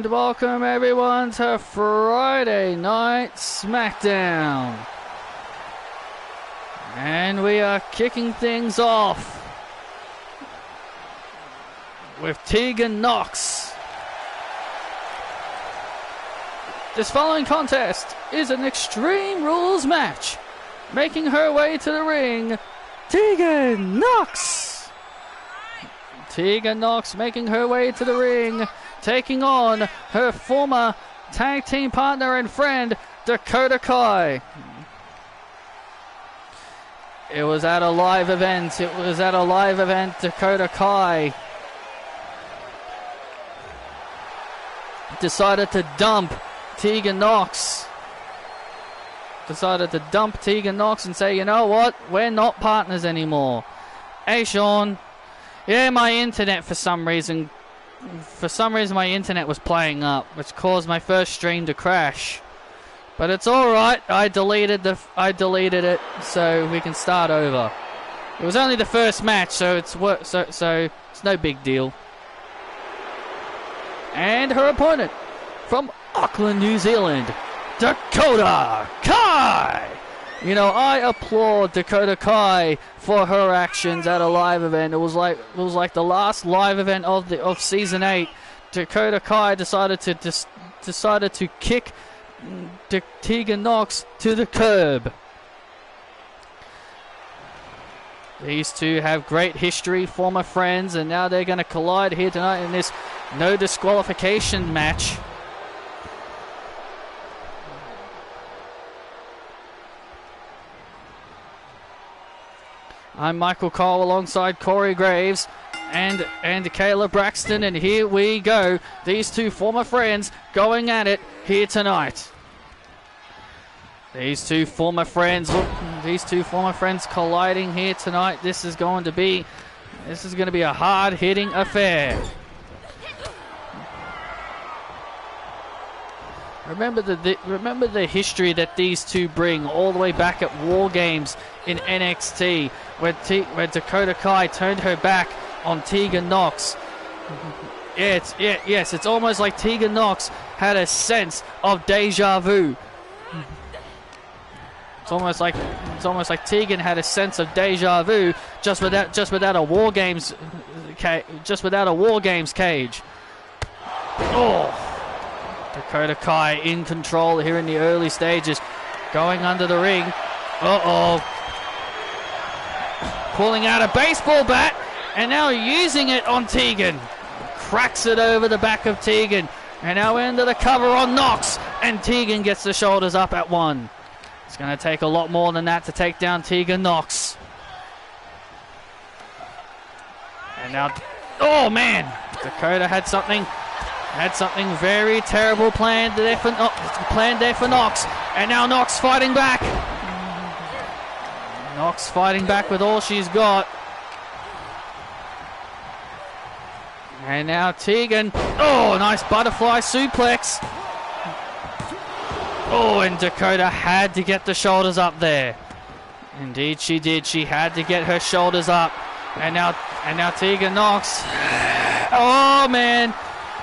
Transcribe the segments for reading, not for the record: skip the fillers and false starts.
And welcome everyone to Friday Night SmackDown. And we are kicking things off with Tegan Nox. This following contest is an Extreme Rules match. Making her way to the ring, Tegan Nox. Tegan Nox making her way to the ring, taking on her former tag team partner and friend, Dakota Kai. It was at a live event. Dakota Kai decided to dump Tegan Nox. Decided to dump Tegan Nox and say, you know what? We're not partners anymore. Hey, Sean. Yeah, my internet for some reason my internet was playing up, which caused my first stream to crash. But it's alright, I deleted it so we can start over. It was only the first match, so it's no big deal. And her opponent from Auckland, New Zealand, Dakota Kai. You know, I applaud Dakota Kai for her actions at a live event. It was like the last live event of season 8. Dakota Kai decided to kick Tegan Nox to the curb. These two have great history, former friends, and now they're going to collide here tonight in this no disqualification match. I'm Michael Cole alongside Corey Graves and Kayla Braxton, and here we go. These two former friends going at it here tonight. These two former friends colliding here tonight. This is going to be a hard-hitting affair. Remember the history that these two bring all the way back at War Games in NXT, where Dakota Kai turned her back on Tegan Nox. Yes, it's almost like Tegan Nox had a sense of deja vu. It's almost like Tegan had a sense of deja vu just without a War Games cage. Oh. Dakota Kai in control here in the early stages. Going under the ring. Uh-oh. Pulling out a baseball bat and now using it on Tegan. Cracks it over the back of Tegan. And now into the cover on Nox. And Tegan gets the shoulders up at 1. It's going to take a lot more than that to take down Tegan Nox. And now... Oh, man! Dakota had something very terrible planned there for Nox. And now Nox fighting back. Nox fighting back with all she's got. And now Tegan. Oh, nice butterfly suplex. Oh, and Dakota had to get the shoulders up there. Indeed she did. She had to get her shoulders up. And now Tegan Nox. Oh, man.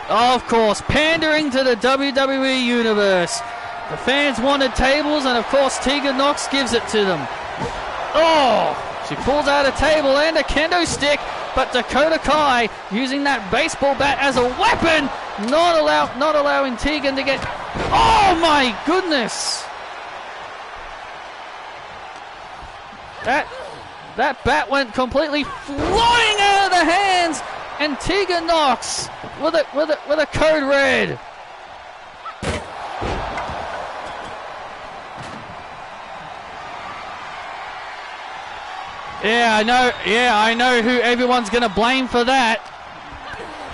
Of course, pandering to the WWE Universe. The fans wanted tables, and of course Tegan Nox gives it to them. Oh! She pulls out a table and a kendo stick, but Dakota Kai using that baseball bat as a weapon, not allowing Tegan to get... Oh my goodness! That bat went completely flying out of the hands, and Tegan Nox with a code red. Yeah, I know who everyone's going to blame for that.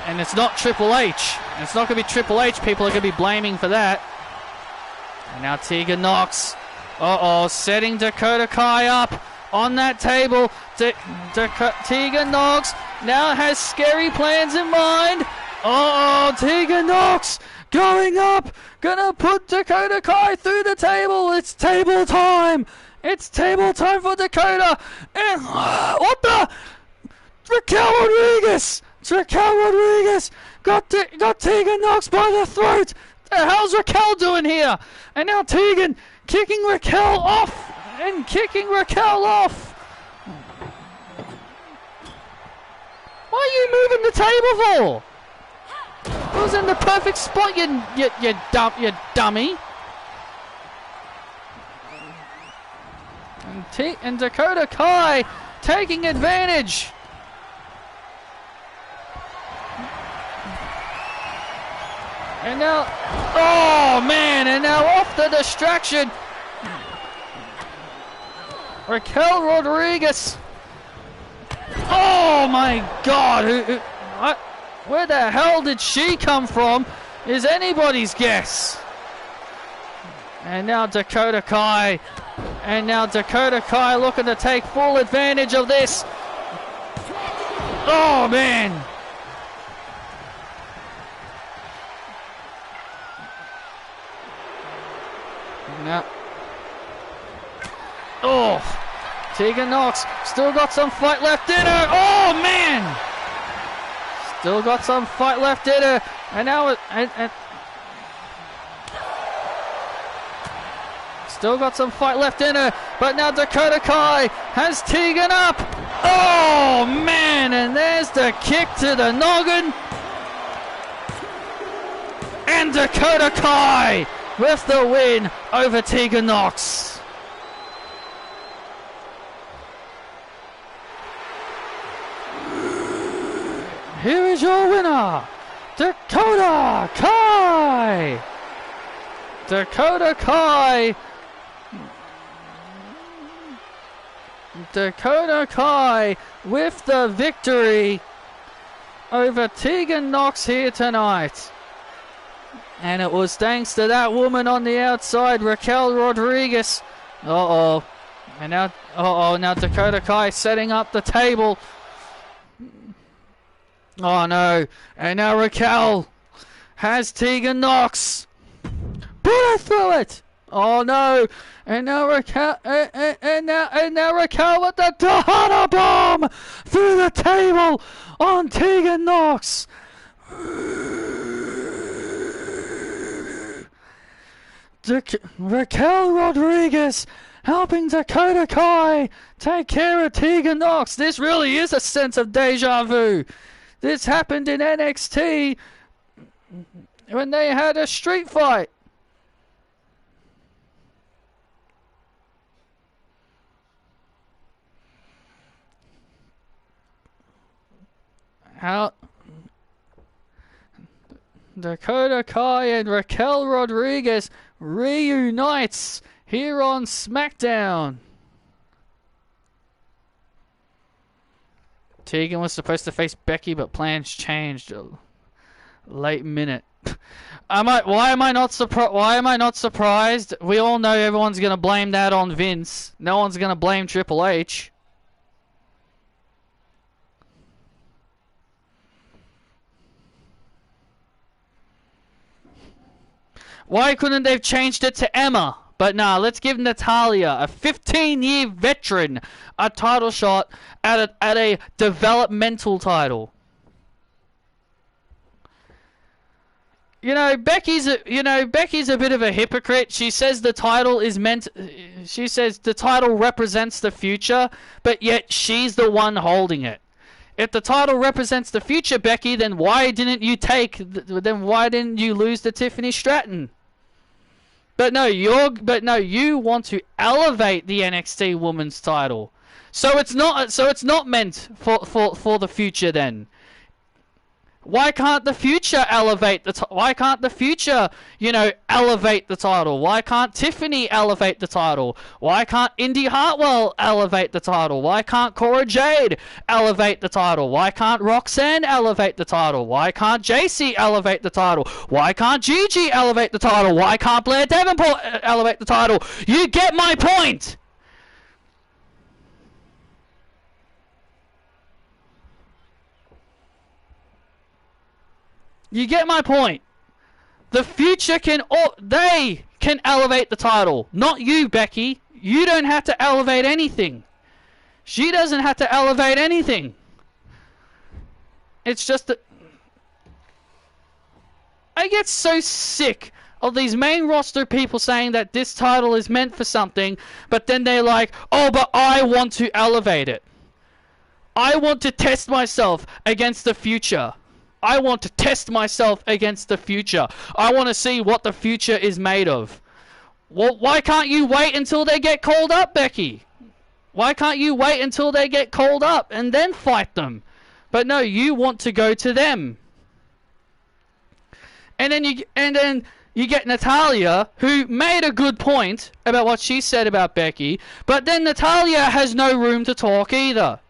And it's not Triple H. It's not going to be Triple H people are going to be blaming for that. And now Tegan Nox. Setting Dakota Kai up on that table. Tegan Nox now has scary plans in mind. Tegan Nox going up. Gonna put Dakota Kai through the table. It's table time. It's table time for Dakota. And what the? Raquel Rodriguez Raquel Rodriguez got Tegan Knox by the throat. The hell's Raquel doing here? And now Tegan kicking Raquel off and kicking Raquel off. What are you moving the table for? It was in the perfect spot, you dummy. And Dakota Kai taking advantage. And now, oh man, and now off the distraction. Raquel Rodriguez. Oh my God, where the hell did she come from is anybody's guess. And now Dakota Kai. And now Dakota Kai looking to take full advantage of this. Oh man. Now. Oh. Tegan Knox still got some fight left in her. Oh man. Still got some fight left in her. And now still got some fight left in her, but now Dakota Kai has Tegan up. Oh man, and there's the kick to the noggin. And Dakota Kai with the win over Tegan Knox. Here is your winner, Dakota Kai. Dakota Kai. Dakota Kai with the victory over Tegan Knox here tonight. And it was thanks to that woman on the outside, Raquel Rodriguez. And now, now Dakota Kai setting up the table. Oh no, and now Raquel has Tegan Knox. Put her through it. Oh no, and now Raquel, and now Raquel with the Tahana bomb through the table on Tegan Knox. Raquel Rodriguez helping Dakota Kai take care of Tegan Knox. This really is a sense of deja vu. This happened in NXT when they had a street fight. How Dakota Kai and Raquel Rodriguez reunites here on SmackDown. Tegan was supposed to face Becky, but plans changed. Late minute. Why am I not surprised? We all know everyone's gonna blame that on Vince. No one's gonna blame Triple H. Why couldn't they have changed it to Emma? But nah, let's give Natalya, a 15-year veteran, a title shot at a developmental title. Becky's a bit of a hypocrite. She says the title represents the future, but yet she's the one holding it. If the title represents the future, Becky, then why didn't you lose to Tiffany Stratton? But no, you want to elevate the NXT Women's title. So it's not meant for the future then. Why can't the future elevate the why can't the future, elevate the title? Why can't Tiffany elevate the title? Why can't Indy Hartwell elevate the title? Why can't Cora Jade elevate the title? Why can't Roxanne elevate the title? Why can't JC elevate the title? Why can't Gigi elevate the title? Why can't Blair Davenport elevate the title? You get my point! You get my point. The future they can elevate the title. Not you, Becky. You don't have to elevate anything. She doesn't have to elevate anything. It's just that I get so sick of these main roster people saying that this title is meant for something, but then they're like, oh, but I want to elevate it. I want to test myself against the future. I want to test myself against the future. I want to see what the future is made of. Well, why can't you wait until they get called up, Becky? Why can't you wait until they get called up and then fight them? But no, you want to go to them. And then you get Natalya, who made a good point about what she said about Becky, but then Natalya has no room to talk either.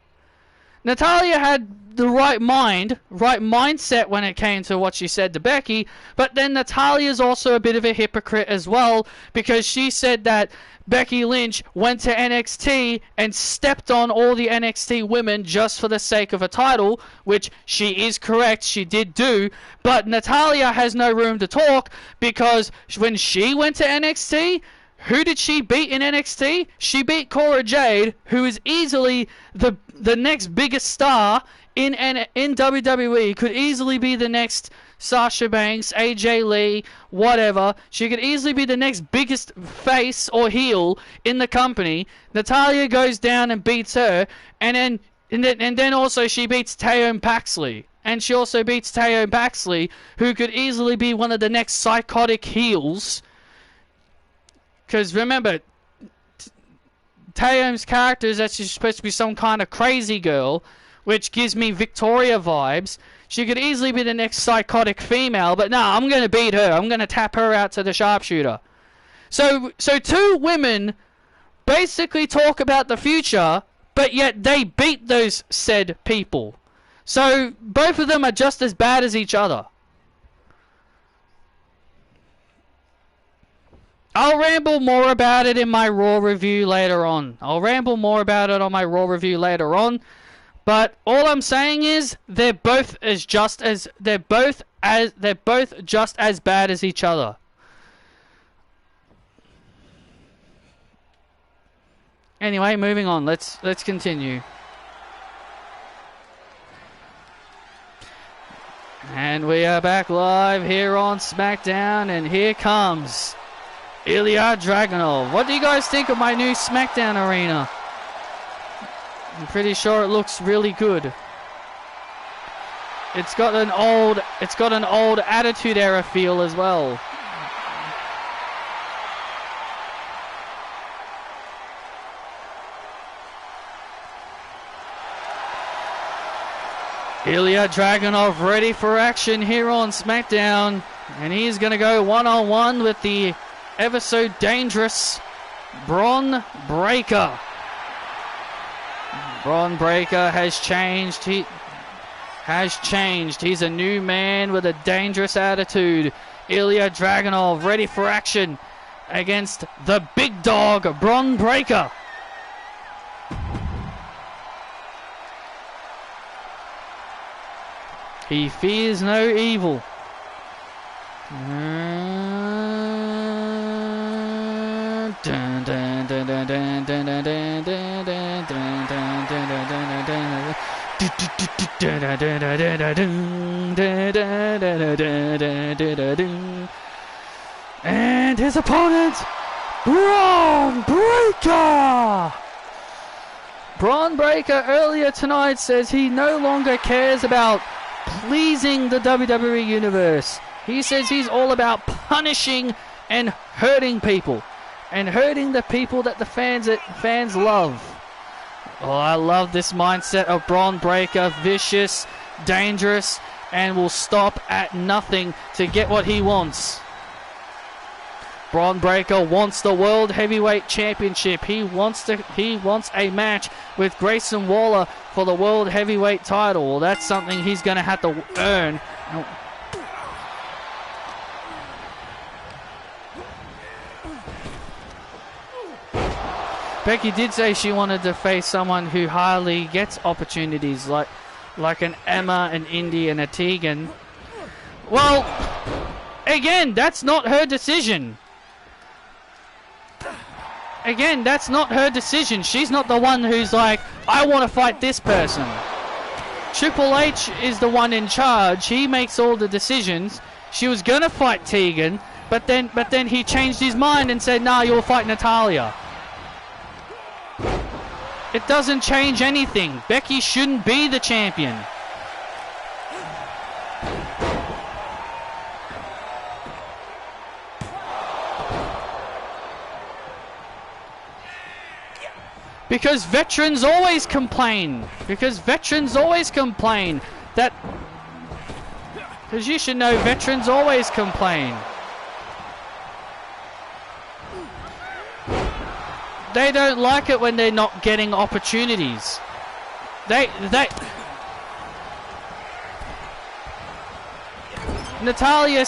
Natalya had the right mindset when it came to what she said to Becky, but then Natalya's also a bit of a hypocrite as well, because she said that Becky Lynch went to NXT and stepped on all the NXT women just for the sake of a title, which she is correct, she did do, but Natalya has no room to talk because when she went to NXT, who did she beat in NXT? She beat Cora Jade, who is easily the next biggest star in WWE, could easily be the next Sasha Banks, AJ Lee, whatever. She could easily be the next biggest face or heel in the company. Natalya goes down and beats her, and then also she beats Taeyong Paxley. And she also beats Taeyong Paxley, who could easily be one of the next psychotic heels. Because remember, Taeyong's character is that she's supposed to be some kind of crazy girl, which gives me Victoria vibes. She could easily be the next psychotic female, but nah, I'm going to beat her. I'm going to tap her out to the sharpshooter. So two women basically talk about the future, but yet they beat those said people. So both of them are just as bad as each other. I'll ramble more about it in my Raw review later on. I'll ramble more about it on my Raw review later on. But all I'm saying is they're both just as bad as each other. Anyway, moving on. Let's continue. And we are back live here on SmackDown, and here comes Ilya Dragunov. What do you guys think of my new SmackDown arena? I'm pretty sure it looks really good. It's got an old Attitude Era feel as well. Ilya Dragunov ready for action here on SmackDown, and he's going to go one-on-one with the ever so dangerous Bron Breakker. Bron Breakker has changed. He's a new man with a dangerous attitude. Ilya Dragunov ready for action against the big dog, Bron Breakker. He fears no evil. And his opponent, Bron Breakker. Bron Breakker earlier tonight says he no longer cares about pleasing the WWE Universe. He says he's all about punishing and hurting people. And hurting the people that the fans love. Oh, I love this mindset of Bron Breakker. Vicious, dangerous, and will stop at nothing to get what he wants. Bron Breakker wants the World Heavyweight Championship. He wants a match with Grayson Waller for the World Heavyweight title. Well, that's something he's going to have to earn. Becky did say she wanted to face someone who hardly gets opportunities, like an Emma, an Indy, and a Tegan. Well, again, that's not her decision. Again, that's not her decision. She's not the one who's like, I want to fight this person. Triple H is the one in charge. He makes all the decisions. She was gonna fight Tegan, but then he changed his mind and said, "Nah, you'll fight Natalya." It doesn't change anything. Becky shouldn't be the champion. Because veterans always complain. Because you should know veterans always complain. They don't like it when they're not getting opportunities. Natalya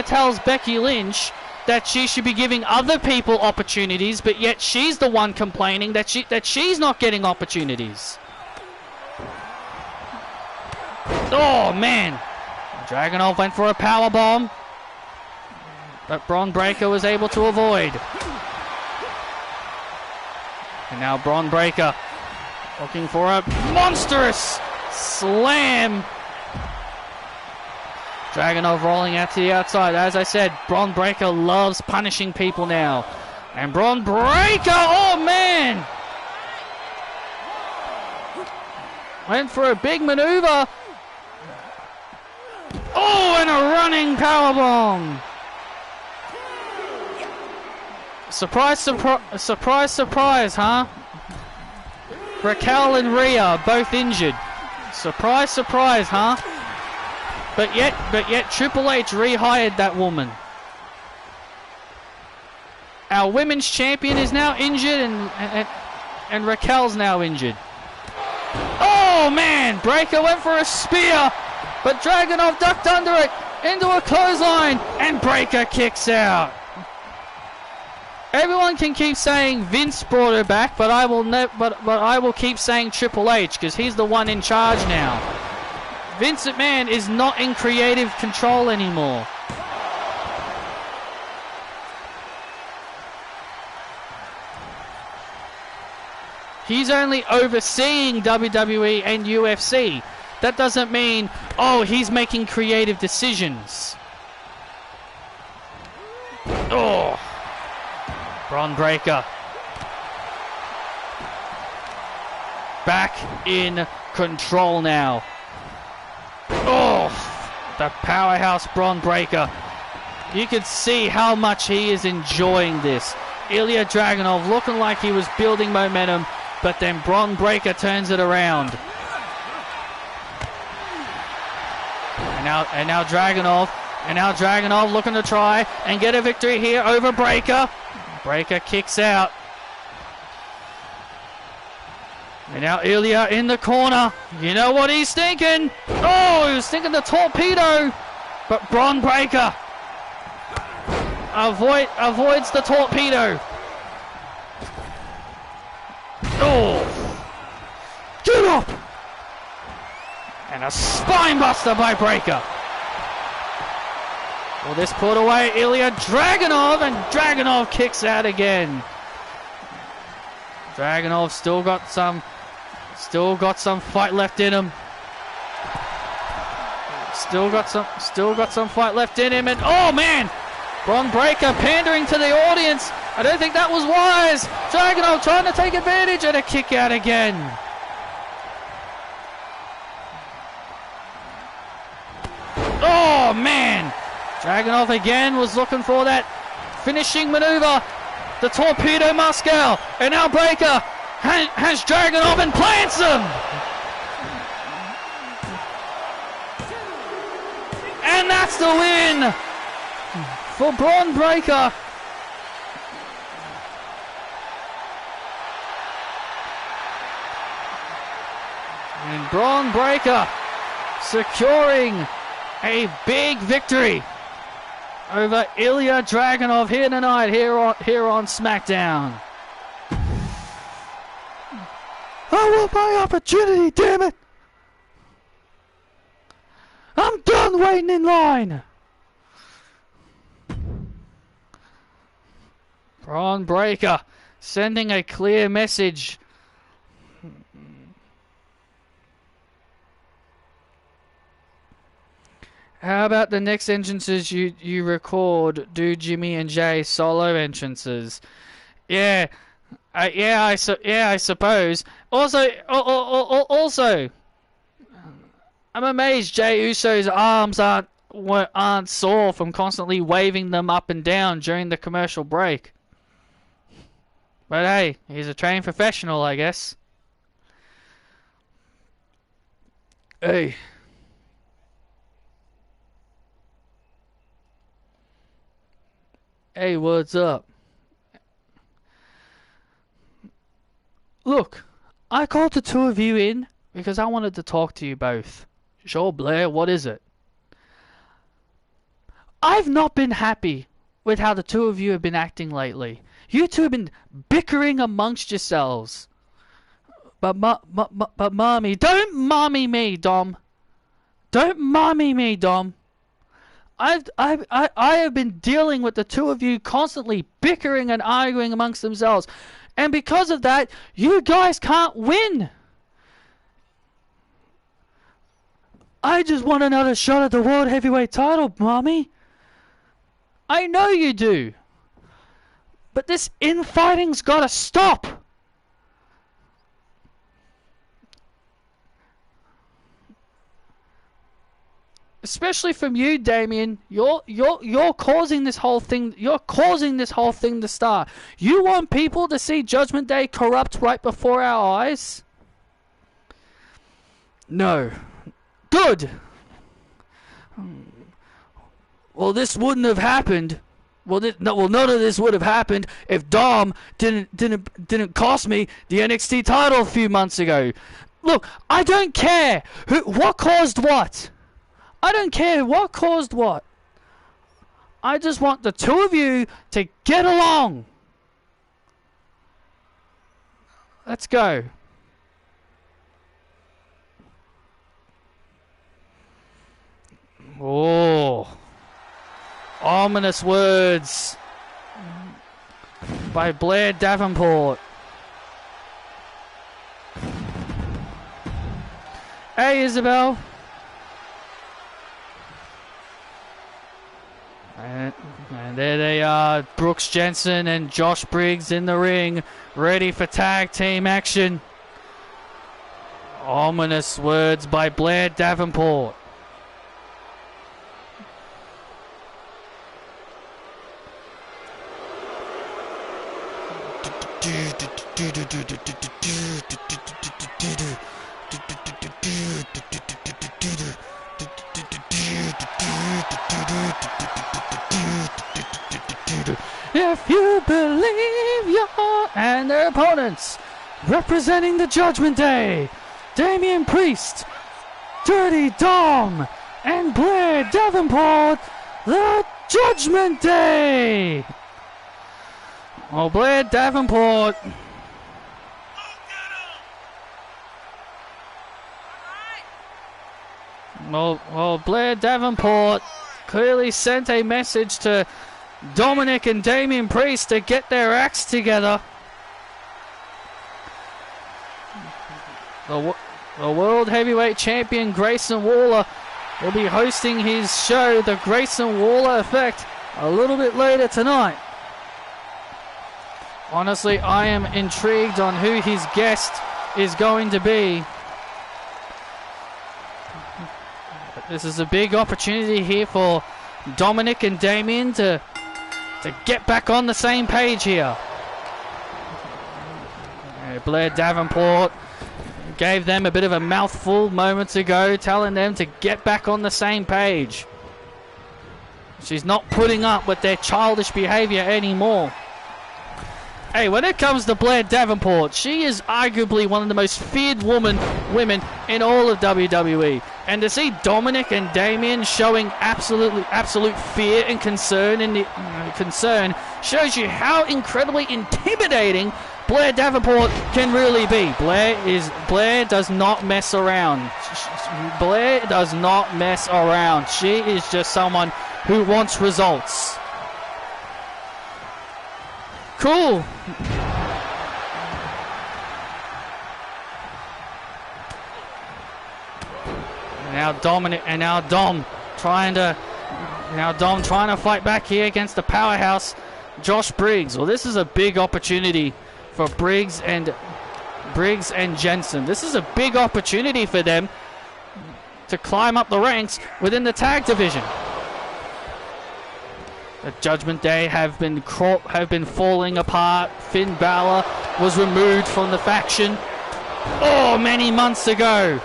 tells Becky Lynch that she should be giving other people opportunities, but yet she's the one complaining that she's not getting opportunities. Oh man, Dragunov went for a power bomb, but Bron Breakker was able to avoid. And now Bron Breakker looking for a monstrous slam. Dragunov rolling out to the outside. As I said, Bron Breakker loves punishing people now. And Bron Breakker, oh man! Went for a big maneuver. Oh, and a running powerbomb. Surprise, surprise, huh? Raquel and Rhea both injured. Surprise, surprise, huh? But yet Triple H rehired that woman. Our women's champion is now injured and Raquel's now injured. Oh man, Breakker went for a spear, but Dragunov ducked under it into a clothesline and Breakker kicks out. Everyone can keep saying Vince brought her back, but I will keep saying Triple H because he's the one in charge now. Vince McMahon is not in creative control anymore. He's only overseeing WWE and UFC. That doesn't mean, oh, he's making creative decisions. Oh. Bron Breakker. Back in control now. Oh, the powerhouse Bron Breakker. You could see how much he is enjoying this. Ilya Dragunov looking like he was building momentum, but then Bron Breakker turns it around. And now Dragunov looking to try and get a victory here over Breakker. Breakker kicks out. And now Ilya in the corner. You know what he's thinking? Oh, he was thinking the torpedo. But Bron Breakker avoids the torpedo. Oh. Get up! And a spine buster by Breakker. Will this put away Ilya Dragunov, and Dragunov kicks out again. Dragunov still got some fight left in him. Still got some fight left in him, and oh man, Bron Breakker pandering to the audience. I don't think that was wise. Dragunov trying to take advantage and a kick out again. Oh man. Dragunov again was looking for that finishing maneuver. The torpedo Moscow. And now Breakker has Dragunov and plants him. And that's the win for Bron Breakker. And Bron Breakker securing a big victory over Ilya Dragunov here tonight, here on SmackDown. I want my opportunity, damn it! I'm done waiting in line! Bron Breakker sending a clear message. How about the next entrances you record? Do Jimmy and Jay solo entrances? Yeah, I suppose. Also, I'm amazed Jey Uso's arms aren't sore from constantly waving them up and down during the commercial break. But hey, he's a trained professional, I guess. Hey. Hey, what's up? Look, I called the two of you in because I wanted to talk to you both. Sure, Blair, what is it? I've not been happy with how the two of you have been acting lately. You two have been bickering amongst yourselves. But mommy, don't mommy me, Dom. Don't mommy me, Dom. I have been dealing with the two of you constantly bickering and arguing amongst themselves. And because of that, you guys can't win. I just want another shot at the World Heavyweight title, Mommy. I know you do. But this infighting's gotta stop. Especially from you, Damien. You're causing this whole thing. You're causing this whole thing to start. You want people to see Judgment Day corrupt right before our eyes? No. Good. Well, this wouldn't have happened. Well, none of this would have happened if Dom didn't cost me the NXT title a few months ago. Look, I don't care what caused what. I don't care what caused what. I just want the two of you to get along. Let's go. Oh. Ominous words by Blair Davenport. Hey, Isabel. And there they are, Brooks Jensen and Josh Briggs in the ring, ready for tag team action. Ominous words by Blair Davenport. If you believe your and their opponents, representing the Judgment Day, Damian Priest, Dirty Dom, and Blair Davenport, the Judgment Day. Oh, Blair Davenport. Well, Blair Davenport clearly sent a message to Dominic and Damian Priest to get their acts together. The World Heavyweight Champion Grayson Waller will be hosting his show, The Grayson Waller Effect, a little bit later tonight. Honestly, I am intrigued on who his guest is going to be. This is a big opportunity here for Dominic and Damian to get back on the same page here. Blair Davenport gave them a bit of a mouthful moments ago, telling them to get back on the same page. She's not putting up with their childish behavior anymore. Hey, when it comes to Blair Davenport, she is arguably one of the most feared women in all of WWE. And to see Dominic and Damian showing absolute fear and concern shows you how incredibly intimidating Blair Davenport can really be. Blair does not mess around. Blair does not mess around. She is just someone who wants results. Cool. Now Dominic and now Dom Dom trying to fight back here against the powerhouse Josh Briggs. Well, this is a big opportunity for Briggs and Jensen. This is a big opportunity for them to climb up the ranks within the tag division. The Judgment Day have been falling apart. Finn Balor was removed from the faction many months ago.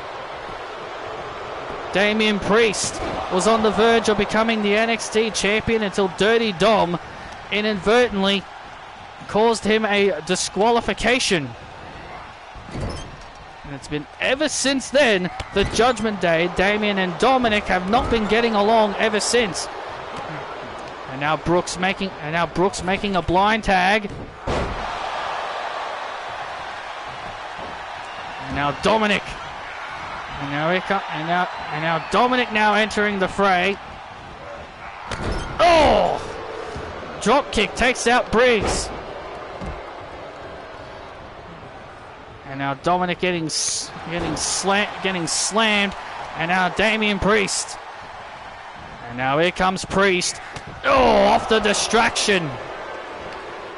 Damian Priest was on the verge of becoming the NXT champion until Dirty Dom inadvertently caused him a disqualification. And it's been ever since then, the Judgment Day, Damian and Dominic, have not been getting along ever since. And now Brooks making a blind tag. And now Dominic. And now Dominic now entering the fray. Oh! Drop kick takes out Briggs. And now Dominic getting slammed. And now Damian Priest. And now here comes Priest. Oh, off the distraction.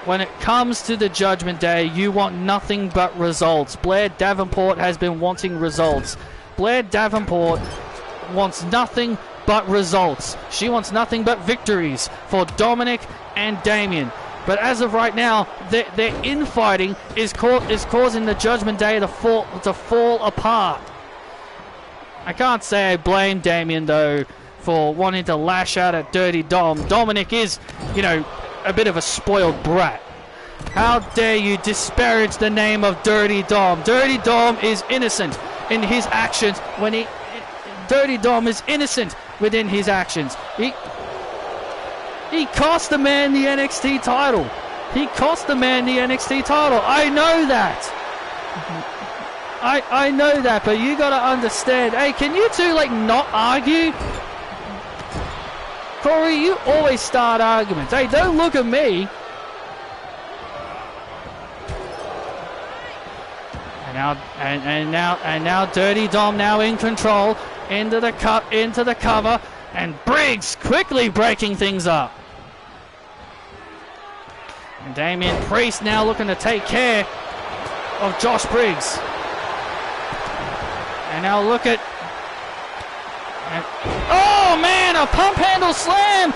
When it comes to the Judgment Day, you want nothing but results. Blair Davenport has been wanting results. Blair Davenport wants nothing but results. She wants nothing but victories for Dominic and Damian. But as of right now, their infighting is causing the Judgment Day to fall apart. I can't say I blame Damian, though, for wanting to lash out at Dirty Dom. Dominic is, a bit of a spoiled brat. How dare you disparage the name of Dirty Dom? Dirty Dom is innocent in his actions. Dirty Dom is innocent within his actions. He cost the man the NXT title. I know that. I know that, but you gotta understand. Hey, can you two not argue? Corey, you always start arguments. Hey, don't look at me. And now Dirty Dom now in control into the cover, and Briggs quickly breaking things up. And Damian Priest now looking to take care of Josh Briggs. And now look at... oh man, a pump handle slam!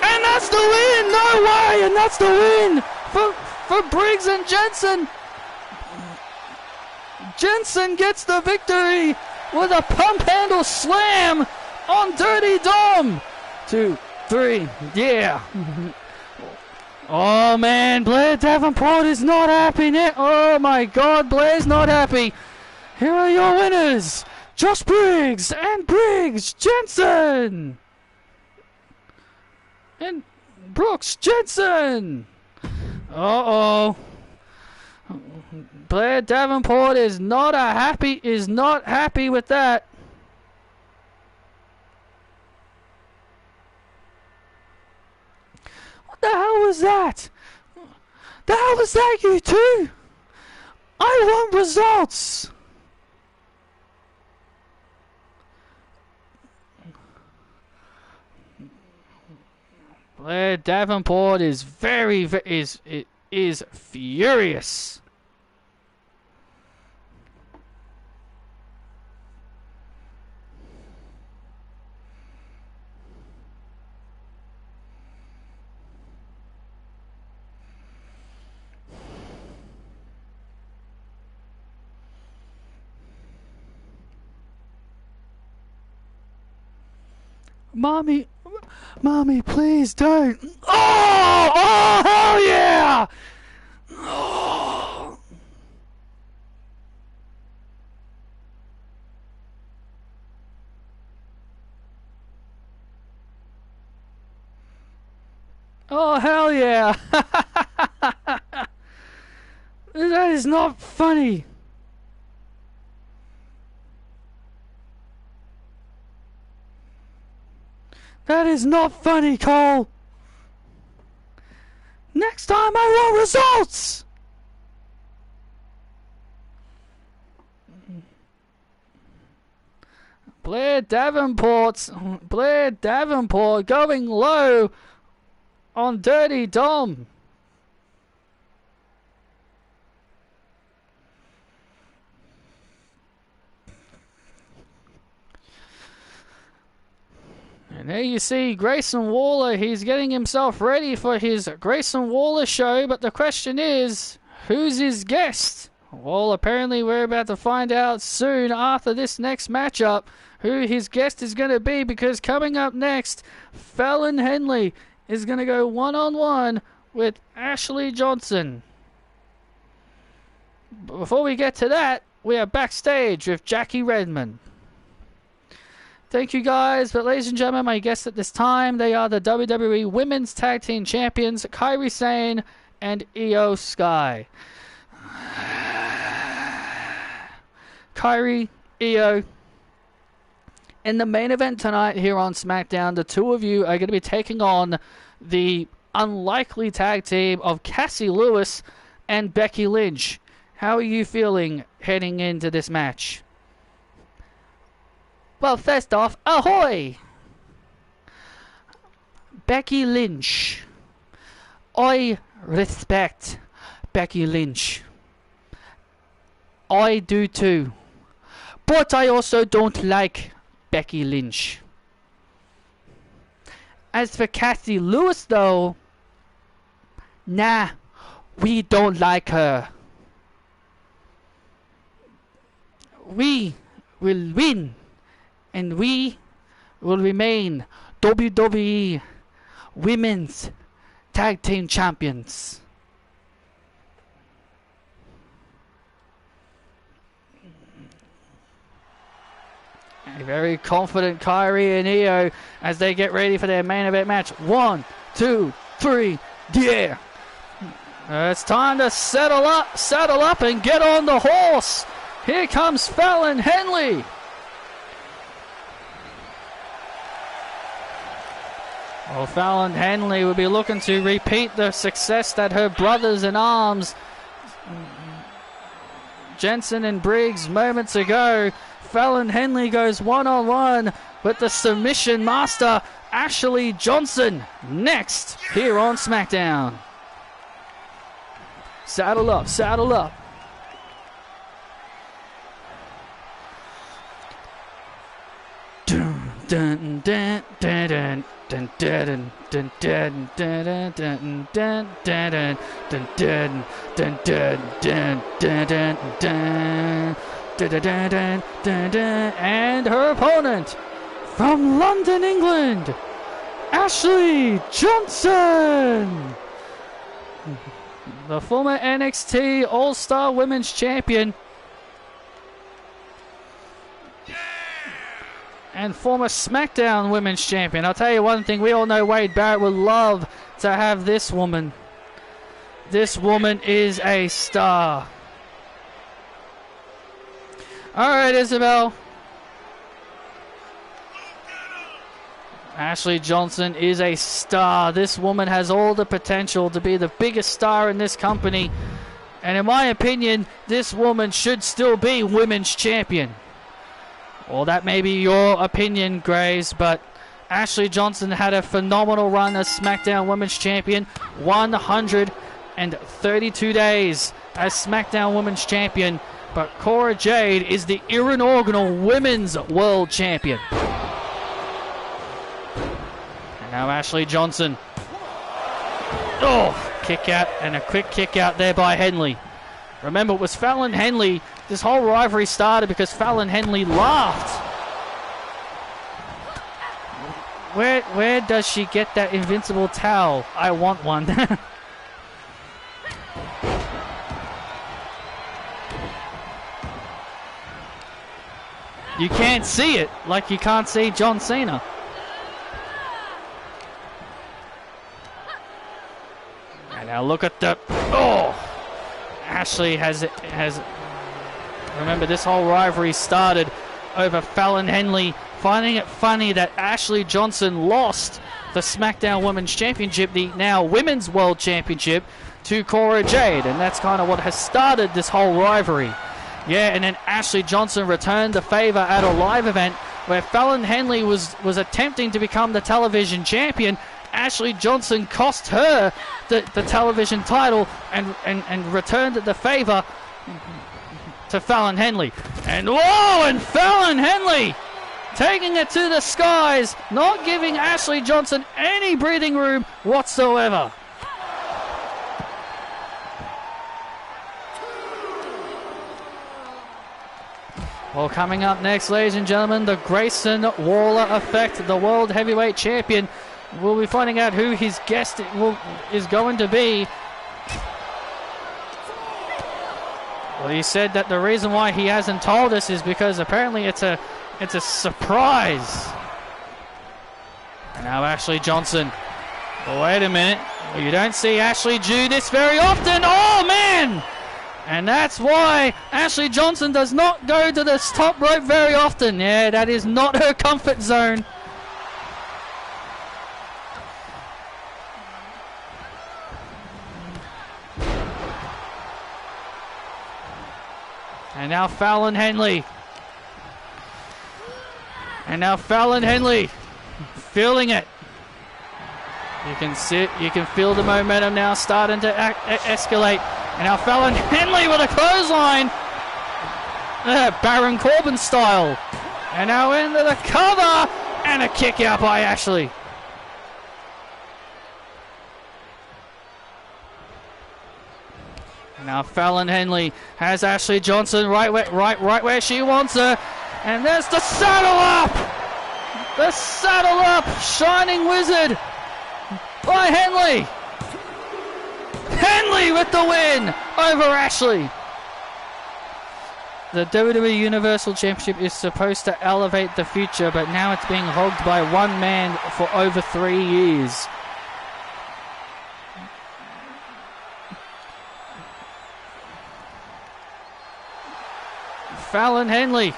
And that's the win! No way! And that's the win for Briggs and Jensen. Jensen gets the victory with a pump handle slam on Dirty Dom. 2, 3, yeah. Oh man, Blair Davenport is not happy now. Oh my God, Blair's not happy. Here are your winners, Josh Briggs and Briggs Jensen. And Brooks Jensen. Uh-oh. Blair Davenport is not happy with that. What the hell was that? The hell was that, you two? I want results. Blair Davenport is is furious. Mommy, please don't. Oh, hell yeah! Oh. Oh, hell yeah! That is not funny. That is not funny, Cole. Next time I want results. Blair Davenport going low on Dirty Dom. And there you see Grayson Waller. He's getting himself ready for his Grayson Waller show. But the question is, who's his guest? Well, apparently we're about to find out soon after this next matchup who his guest is going to be. Because coming up next, Fallon Henley is going to go one-on-one with Ashley Johnson. Before we get to that, we are backstage with Jackie Redmond. Thank you guys, but ladies and gentlemen, my guests at this time, they are the WWE Women's Tag Team Champions, Kairi Sane and Io Sky. Kairi, Io, in the main event tonight here on SmackDown, the two of you are going to be taking on the unlikely tag team of Cassie Lewis and Becky Lynch. How are you feeling heading into this match? Well, first off, ahoy! Becky Lynch. I respect Becky Lynch. I do too. But I also don't like Becky Lynch. As for Cassie Lewis though, nah, we don't like her. We will win. And we will remain WWE Women's Tag Team Champions. A very confident Kairi and Io as they get ready for their main event match. 1, 2, 3, yeah! It's time to saddle up and get on the horse. Here comes Fallon Henley. Well, Fallon Henley will be looking to repeat the success that her brothers in arms, Jensen and Briggs, moments ago. Fallon Henley goes one-on-one with the submission master, Ashley Johnson, next here on SmackDown. Saddle up, saddle up. Dun, dun, dun, dun, dun. Dun dun dun dun dun dun dun dun dun dun dun dun dun dun dun dun. And her opponent from London, England, Ashley Johnson, the former NXT All-Star Women's Champion and former SmackDown Women's Champion. I'll tell you one thing, we all know Wade Barrett would love to have this woman. This woman is a star. Alright, Isabel. Ashley Johnson is a star. This woman has all the potential to be the biggest star in this company. And in my opinion, this woman should still be Women's Champion. Well, that may be your opinion, Graves, but Ashley Johnson had a phenomenal run as SmackDown Women's Champion. 132 days as SmackDown Women's Champion. But Cora Jade is the inaugural Women's World Champion. And now Ashley Johnson. Oh, kick out, and a quick kick out there by Henley. Remember, it was Fallon Henley. This whole rivalry started because Fallon Henley laughed. Where does she get that invincible towel? I want one. You can't see it like you can't see John Cena. And now look at the... Oh! Ashley has... Remember, this whole rivalry started over Fallon Henley finding it funny that Ashley Johnson lost the SmackDown Women's Championship, the now Women's World Championship, to Cora Jade. And that's kind of what has started this whole rivalry. Yeah, and then Ashley Johnson returned the favor at a live event where Fallon Henley was attempting to become the television champion. Ashley Johnson cost her the television title and returned the favor to Fallon Henley. And whoa, and Fallon Henley taking it to the skies, not giving Ashley Johnson any breathing room whatsoever. Well, coming up next, ladies and gentlemen, the Grayson Waller effect, the World Heavyweight Champion. We'll be finding out who his guest is going to be. Well, he said that the reason why he hasn't told us is because apparently it's a surprise. And now Ashley Johnson. Well, wait a minute. You don't see Ashley do this very often. Oh, man! And that's why Ashley Johnson does not go to the top rope very often. Yeah, that is not her comfort zone. And now Fallon Henley. Feeling it. You can feel the momentum now starting to escalate. And now Fallon Henley with a clothesline. Baron Corbin style. And now into the cover. And a kick out by Ashley. And now Fallon Henley has Ashley Johnson right where she wants her. And there's the saddle up. The saddle up. Shining Wizard by Henley. Henley with the win over Ashley. The WWE Universal Championship is supposed to elevate the future, but now it's being hogged by one man for over 3 years. Fallon Henley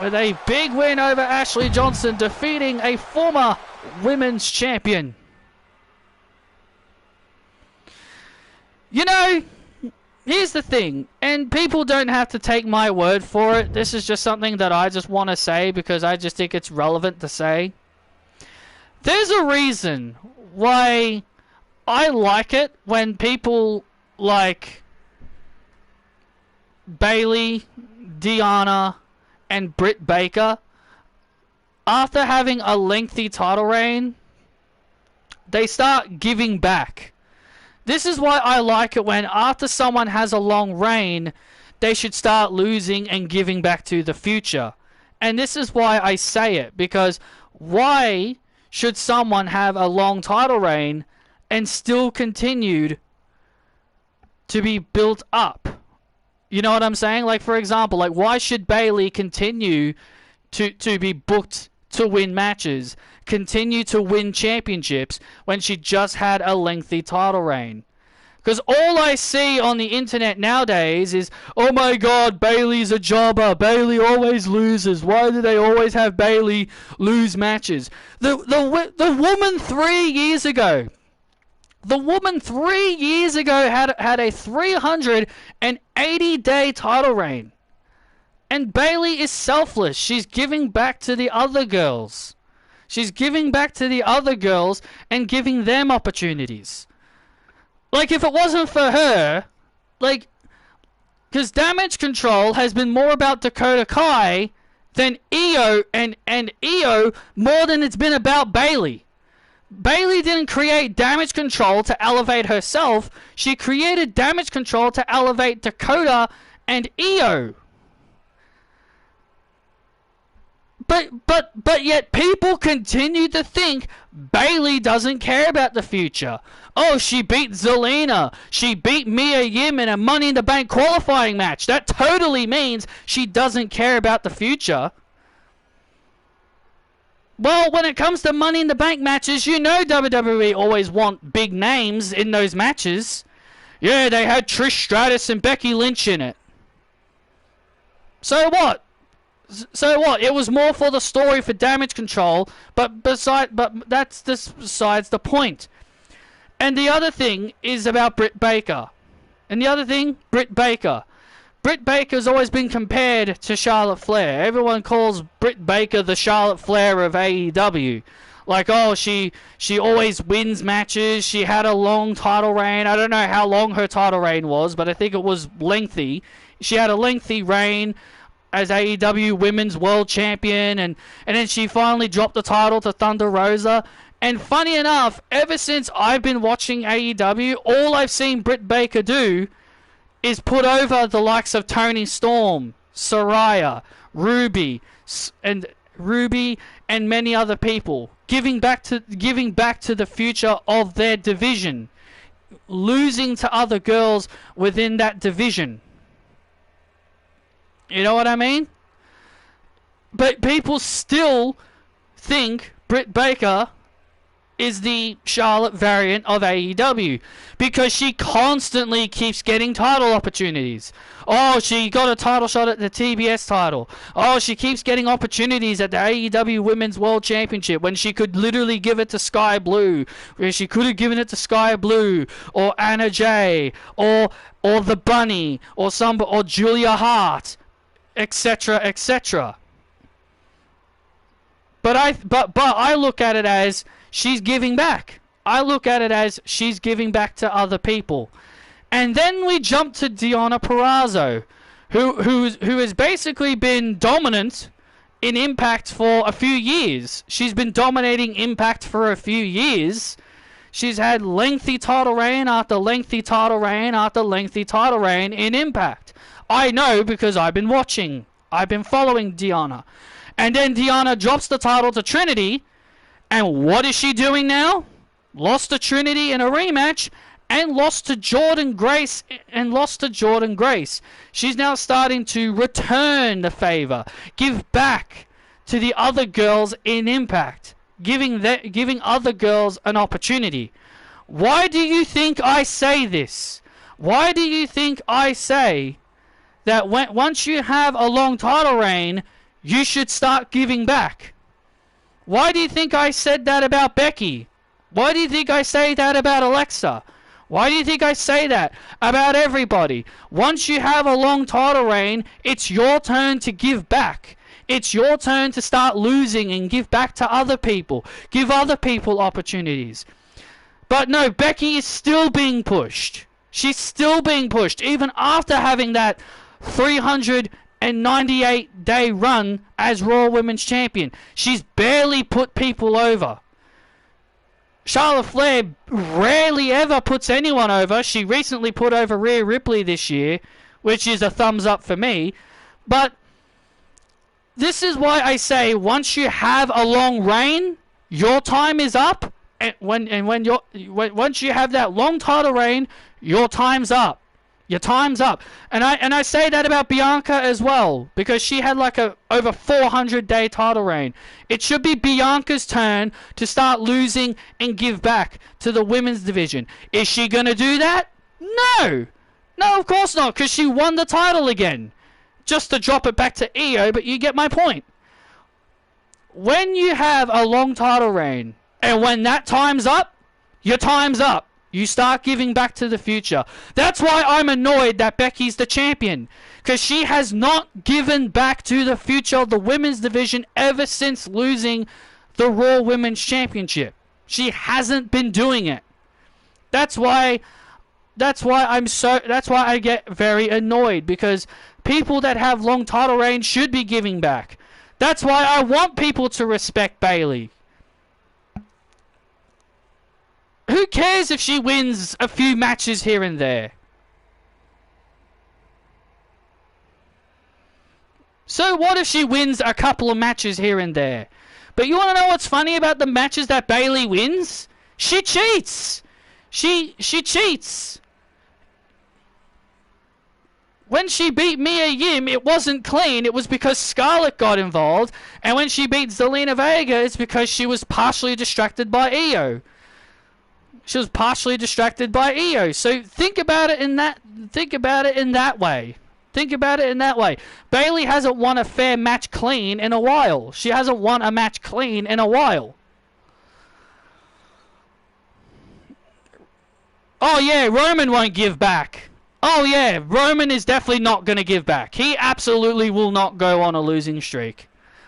with a big win over Ashley Johnson, defeating a former women's champion. You know, here's the thing, and people don't have to take my word for it. This is just something that I just want to say because I just think it's relevant to say. There's a reason why I like it when people like Bayley, Deanna, and Britt Baker, after having a lengthy title reign, they start giving back. This is why I like it when after someone has a long reign, they should start losing and giving back to the future. And this is why I say it, because why should someone have a long title reign and still continued to be built up? You know what I'm saying? Like, for example, like, why should Bayley continue to be booked to win matches, continue to win championships when she just had a lengthy title reign? Because all I see on the internet nowadays is, oh my god, Bayley's a jobber, Bayley always loses, why do they always have Bayley lose matches? The woman 3 years ago, had a 380-day title reign. And Bayley is selfless. She's giving back to the other girls. She's giving back to the other girls and giving them opportunities. Like, if it wasn't for her, like, because Damage Control has been more about Dakota Kai than Io, and Io more than it's been about Bayley. Bayley didn't create Damage Control to elevate herself. She created Damage Control to elevate Dakota and Io. But yet people continue to think Bayley doesn't care about the future. Oh, she beat Zelina. She beat Mia Yim in a Money in the Bank qualifying match. That totally means she doesn't care about the future. Well, when it comes to Money in the Bank matches, you know WWE always want big names in those matches. Yeah, they had Trish Stratus and Becky Lynch in it. So what? It was more for the story for Damage Control, but that's besides the point. And the other thing is about Britt Baker. Britt Britt Baker's always been compared to Charlotte Flair. Everyone calls Britt Baker the Charlotte Flair of AEW. Like, oh, she always wins matches. She had a long title reign. I don't know how long her title reign was, but I think it was lengthy. She had a lengthy reign as AEW Women's World Champion, and then she finally dropped the title to Thunder Rosa. And funny enough, ever since I've been watching AEW, all I've seen Britt Baker do is put over the likes of Toni Storm, Saraya, Ruby, and many other people, giving back to the future of their division, losing to other girls within that division. You know what I mean? But people still think Britt Baker is the Charlotte variant of AEW because she constantly keeps getting title opportunities. Oh, she got a title shot at the TBS title. Oh, she keeps getting opportunities at the AEW Women's World Championship when she could literally give it to Sky Blue. Where she could have given it to Sky Blue or Anna Jay or the Bunny or Julia Hart, etc., etc. But I look at it as she's giving back. I look at it as she's giving back to other people. And then we jump to Deonna Purrazzo, who has basically been dominant in Impact for a few years. She's been dominating Impact for a few years. She's had lengthy title reign after lengthy title reign after lengthy title reign in Impact. I know because I've been watching. I've been following Deonna. And then Deonna drops the title to Trinity. And what is she doing now? Lost to Trinity in a rematch and lost to Jordynne Grace. She's now starting to return the favor, give back to the other girls in Impact, giving other girls an opportunity. Why do you think I say this? Why do you think I say that once you have a long title reign, you should start giving back? Why do you think I said that about Becky? Why do you think I say that about Alexa? Why do you think I say that about everybody? Once you have a long title reign, it's your turn to give back. It's your turn to start losing and give back to other people. Give other people opportunities. But no, Becky is still being pushed. She's still being pushed, even after having that 398-day run as Raw Women's Champion. She's barely put people over. Charlotte Flair rarely ever puts anyone over. She recently put over Rhea Ripley this year, which is a thumbs up for me. But this is why I say once you have a long reign, your time is up. And once you have that long title reign, your time's up. Your time's up. And I say that about Bianca as well, because she had like a over 400-day title reign. It should be Bianca's turn to start losing and give back to the women's division. Is she going to do that? No. No, of course not, because she won the title again. Just to drop it back to Io, but you get my point. When you have a long title reign, and when that time's up, your time's up. You start giving back to the future. That's why I'm annoyed that Becky's the champion. Because she has not given back to the future of the women's division ever since losing the Raw Women's Championship. She hasn't been doing it. That's why I get very annoyed. Because people that have long title reigns should be giving back. That's why I want people to respect Bayley. Who cares if she wins a few matches here and there? So what if she wins a couple of matches here and there? But you want to know what's funny about the matches that Bayley wins? She cheats. She cheats. When she beat Mia Yim, it wasn't clean. It was because Scarlett got involved. And when she beat Zelina Vega, it's because she was partially distracted by Io. She was partially distracted by Io. So think about it in that way. Think about it in that way. Bayley hasn't won a fair match clean in a while. She hasn't won a match clean in a while. Oh yeah, Roman won't give back. Oh yeah, Roman is definitely not going to give back. He absolutely will not go on a losing streak.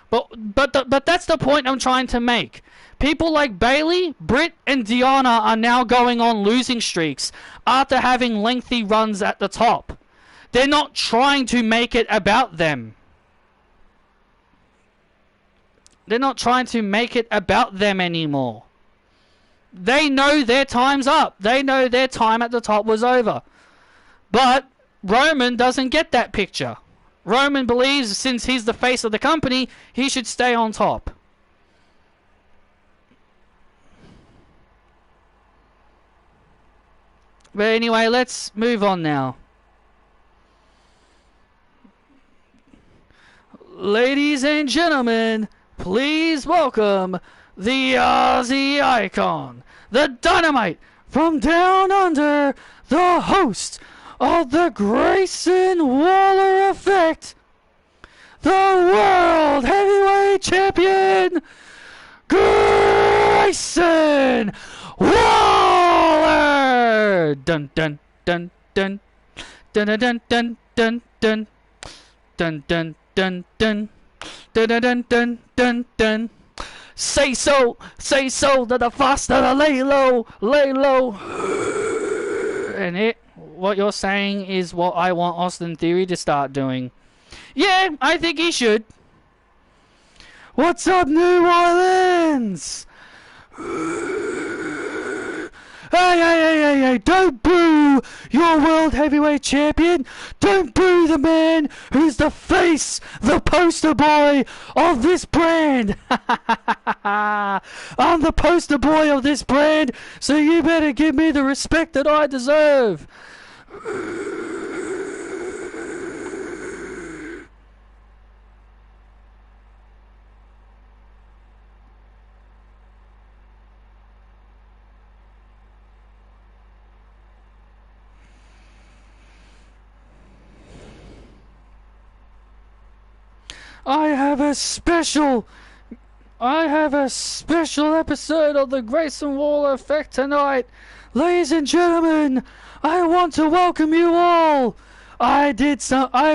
But that's the point I'm trying to make. People like Bayley, Britt, and Deonna are now going on losing streaks after having lengthy runs at the top. They're not trying to make it about them. They're not trying to make it about them anymore. They know their time's up. They know their time at the top was over. But Roman doesn't get that picture. Roman believes since he's the face of the company, he should stay on top. But anyway, let's move on now. Ladies and gentlemen, please welcome the Aussie icon, the Dynamite from down under, the host of the Grayson Waller Effect, the World Heavyweight Champion, Grayson Waller! Dun dun dun dun dun dun dun dun dun dun dun dun dun dun dun dun dun dun. Say so that the faster to lay low. And what you're saying is what I want Austin Theory to start doing. Yeah, I think he should. What's up, New Orleans? Hey, don't boo your World Heavyweight Champion. Don't boo the man who's the face, the poster boy of this brand. I'm the poster boy of this brand, so you better give me the respect that I deserve. I have a special episode of the Grayson Waller Effect tonight. Ladies and gentlemen, I want to welcome you all. I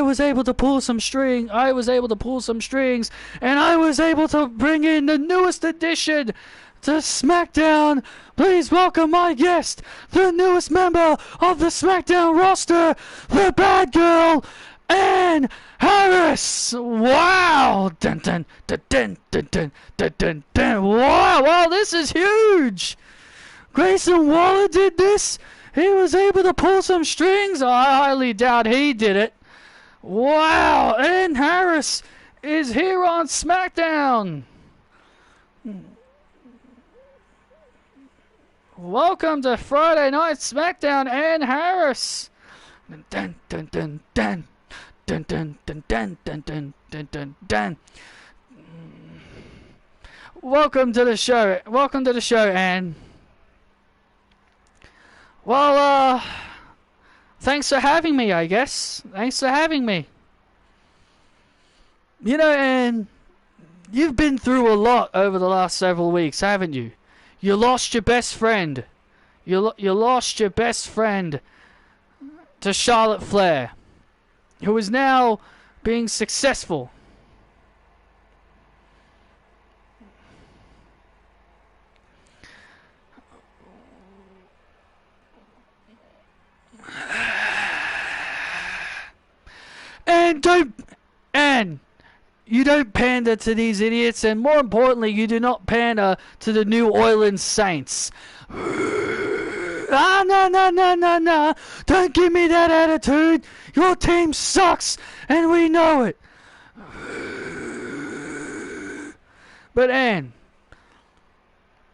was able to pull some strings, and I was able to bring in the newest addition to SmackDown. Please welcome my guest, the newest member of the SmackDown roster, the bad girl, Ann Harris. Wow. Dun, dun, dun, dun, dun, dun, dun, dun, dun. Wow, this is huge. Grayson Waller did this. He was able to pull some strings. I highly doubt he did it. Wow, Ann Harris is here on SmackDown. Welcome to Friday Night SmackDown, Ann Harris. Dun, dun, dun, dun, dun. Dun dun dun dun dun dun dun dun dun. Welcome to the show. Ann. Well, thanks for having me, I guess. Thanks for having me. You know, Ann, you've been through a lot over the last several weeks, haven't you? You lost your best friend. You lost your best friend to Charlotte Flair, who is now being successful. And you don't pander to these idiots, and more importantly, you do not pander to the New Orleans Saints. No. Don't give me that attitude. Your team sucks, and we know it. But Ann,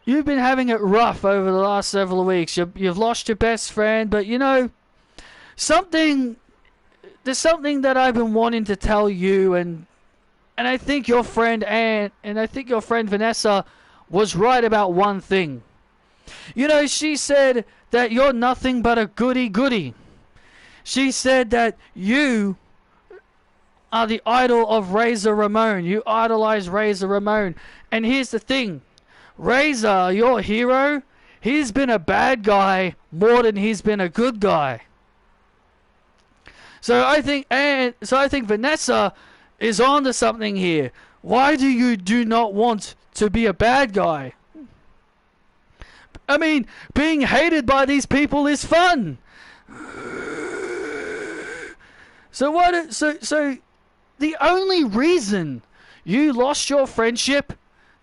you've been having it rough over the last several weeks. You've lost your best friend, but you know, there's something that I've been wanting to tell you, and I think your friend Ann, and I think your friend Vanessa was right about one thing. You know, she said that you're nothing but a goody-goody. She said that you are the idol of Razor Ramon. You idolize Razor Ramon. And here's the thing. Razor, your hero, he's been a bad guy more than he's been a good guy. So I think Vanessa is onto something here. Why do you do not want to be a bad guy? I mean, being hated by these people is fun. So the only reason you lost your friendship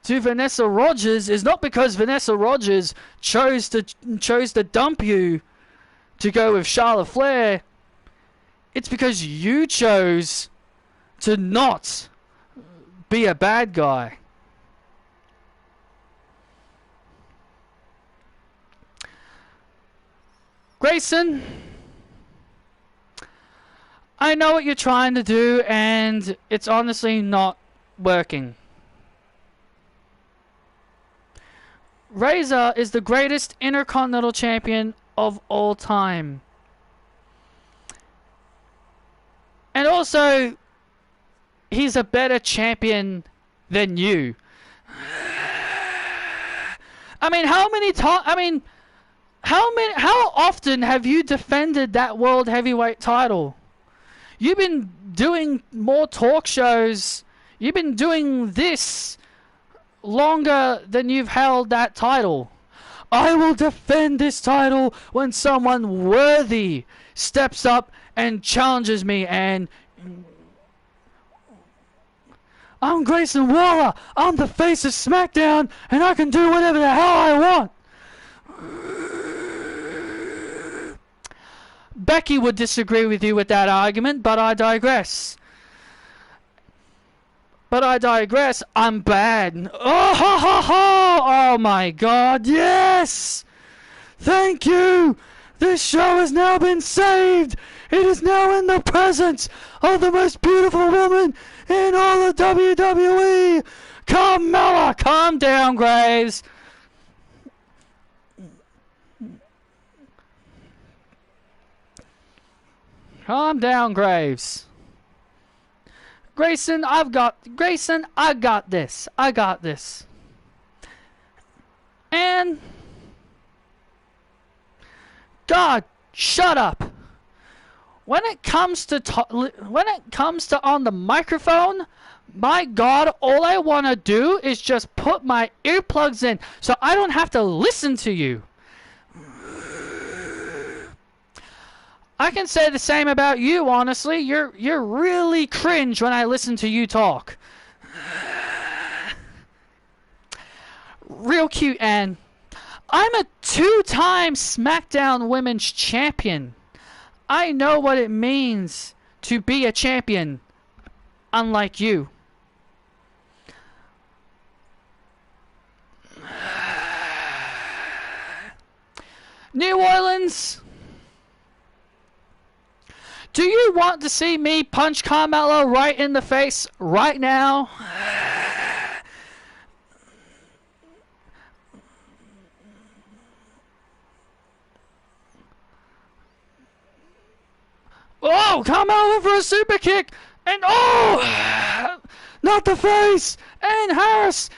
to Vanessa Rogers is not because Vanessa Rogers chose to dump you to go with Charlotte Flair. It's because you chose to not be a bad guy. Grayson, I know what you're trying to do, and it's honestly not working. Razor is the greatest Intercontinental Champion of all time. And also, he's a better champion than you. I mean, how often have you defended that World Heavyweight title? You've been doing more talk shows. You've been doing this longer than you've held that title. I will defend this title when someone worthy steps up and challenges me, and I'm Grayson Waller. I'm the face of SmackDown, and I can do whatever the hell I want. Becky would disagree with you with that argument, but I digress. I'm bad. Oh, ha, ha, ha. Oh my God, yes! Thank you! This show has now been saved! It is now in the presence of the most beautiful woman in all of WWE! Carmella! Calm down, Graves! Calm down, Graves. Grayson, I got this. I got this. And God, shut up. When it comes to on the microphone, my God, all I want to do is just put my earplugs in so I don't have to listen to you. I can say the same about you, honestly. You're really cringe when I listen to you talk. Real cute, Ann. I'm a 2-time SmackDown Women's Champion. I know what it means to be a champion, unlike you. New Orleans, do you want to see me punch Carmella right in the face right now? Oh, Carmella went for a super kick, and oh, not the face, and Harris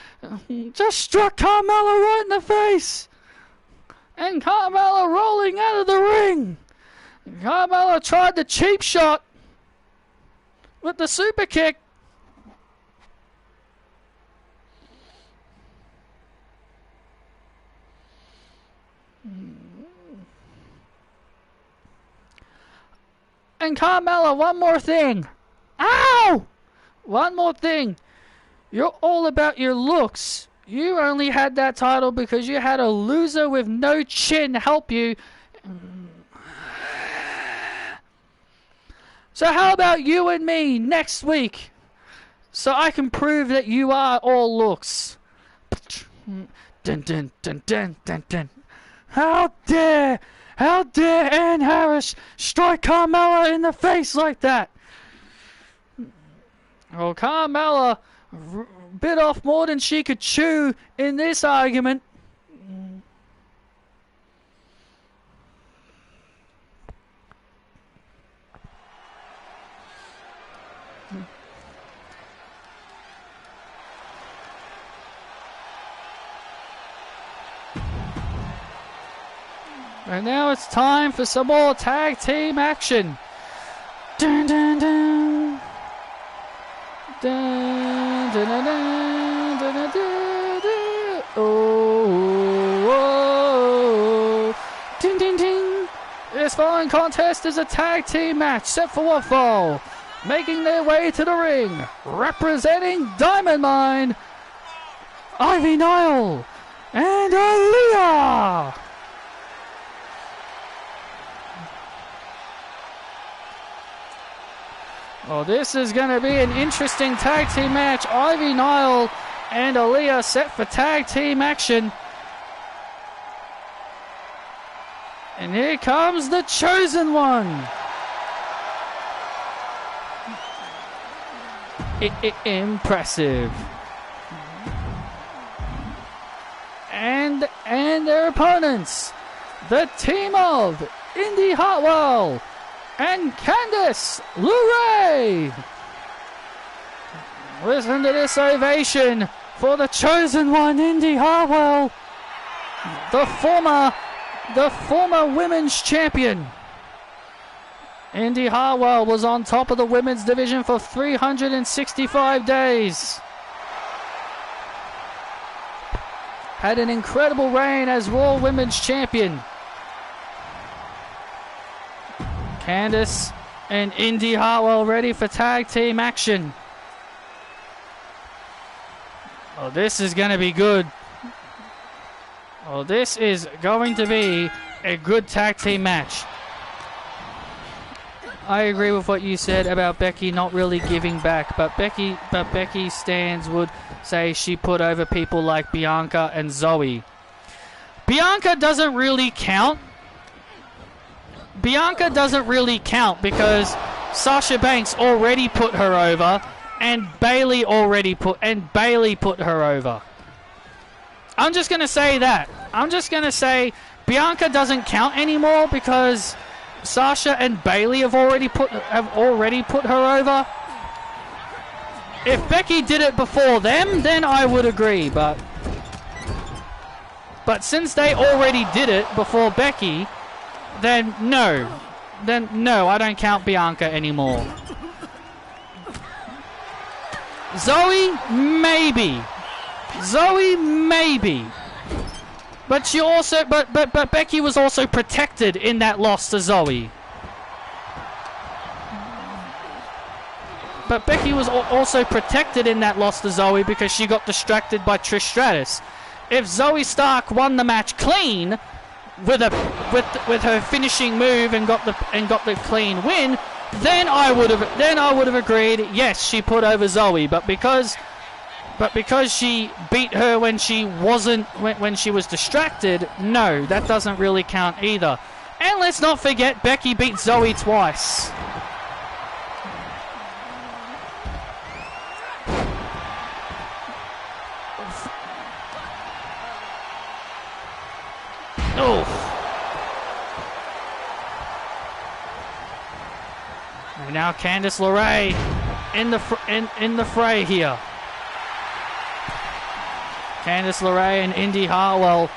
just struck Carmella right in the face, and Carmella rolling out of the ring. Carmella tried the cheap shot with the super kick. And Carmella, one more thing. Ow! One more thing. You're all about your looks. You only had that title because you had a loser with no chin help you. So how about you and me next week? So I can prove that you are all looks. Dun, dun, dun, dun, dun, dun. How dare Ann Harris strike Carmella in the face like that? Oh, Carmella bit off more than she could chew in this argument. And now it's time for some more tag team action. Oh, ding, ding, ding. This following contest is a tag team match set for what fall? Making their way to the ring, representing Diamond Mine, Ivy Nile, and Aaliyah. Well, this is going to be an interesting tag team match. Ivy Nile and Aaliyah set for tag team action. And here comes the chosen one. Impressive. And their opponents, the team of Indy Hartwell and Candice LeRae. Listen to this ovation for the chosen one, Indy Hartwell, the former women's champion. Indy Hartwell was on top of the women's division for 365 days. Had an incredible reign as Raw Women's Champion. Candice and Indy Hartwell ready for tag team action. Oh, this is going to be good. Oh, this is going to be a good tag team match. I agree with what you said about Becky not really giving back, but Becky stands would say she put over people like Bianca and Zoe. Bianca doesn't really count. Bianca doesn't really count because Sasha Banks already put her over, and Bayley put her over. I'm just gonna say that. I'm just gonna say Bianca doesn't count anymore because Sasha and Bayley have already put her over. If Becky did it before them, then I would agree, but since they already did it before Becky, then no, I don't count Bianca anymore. Zoe, maybe. But she also, but Becky was also protected in that loss to Zoe. But Becky was also protected in that loss to Zoe because she got distracted by Trish Stratus. If Zoe Stark won the match clean with her finishing move and got the clean win, then I would have agreed. Yes, she put over Zoe, but because she beat her when she was distracted, no, that doesn't really count either. And let's not forget, Becky beat Zoe twice. Oh. And now Candice LeRae in the fray here. Candice LeRae and Indy Hartwell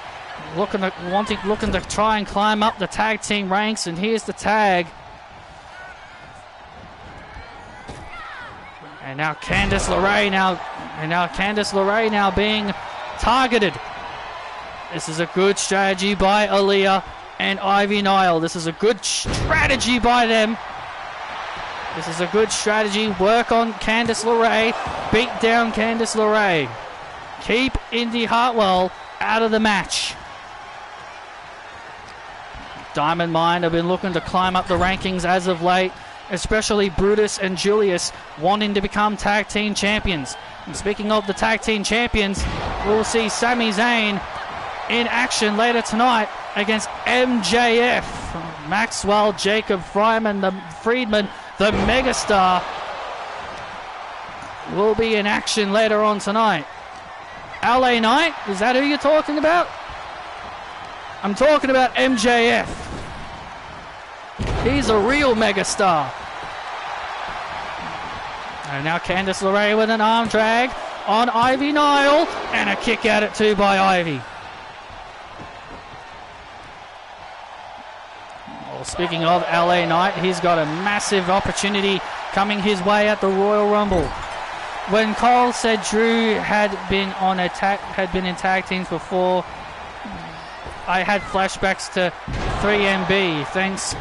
looking to try and climb up the tag team ranks, and here's the tag. And now Candice LeRae now being targeted. This is a good strategy by Aaliyah and Ivy Nile. This is a good strategy by them. This is a good strategy. Work on Candice LeRae. Beat down Candice LeRae. Keep Indy Hartwell out of the match. Diamond Mine have been looking to climb up the rankings as of late, especially Brutus and Julius wanting to become tag team champions. And speaking of the tag team champions, we'll see Sami Zayn in action later tonight against MJF. Maxwell Jacob Friedman, the megastar, will be in action later on tonight. LA Knight, is that who you're talking about? I'm talking about MJF. He's a real megastar. And now Candice LeRae with an arm drag on Ivy Nile, and a kick out at two by Ivy. Well, speaking of LA Knight, he's got a massive opportunity coming his way at the Royal Rumble. when Cole said Drew had been in tag teams before, I had flashbacks to 3MB. Thanks.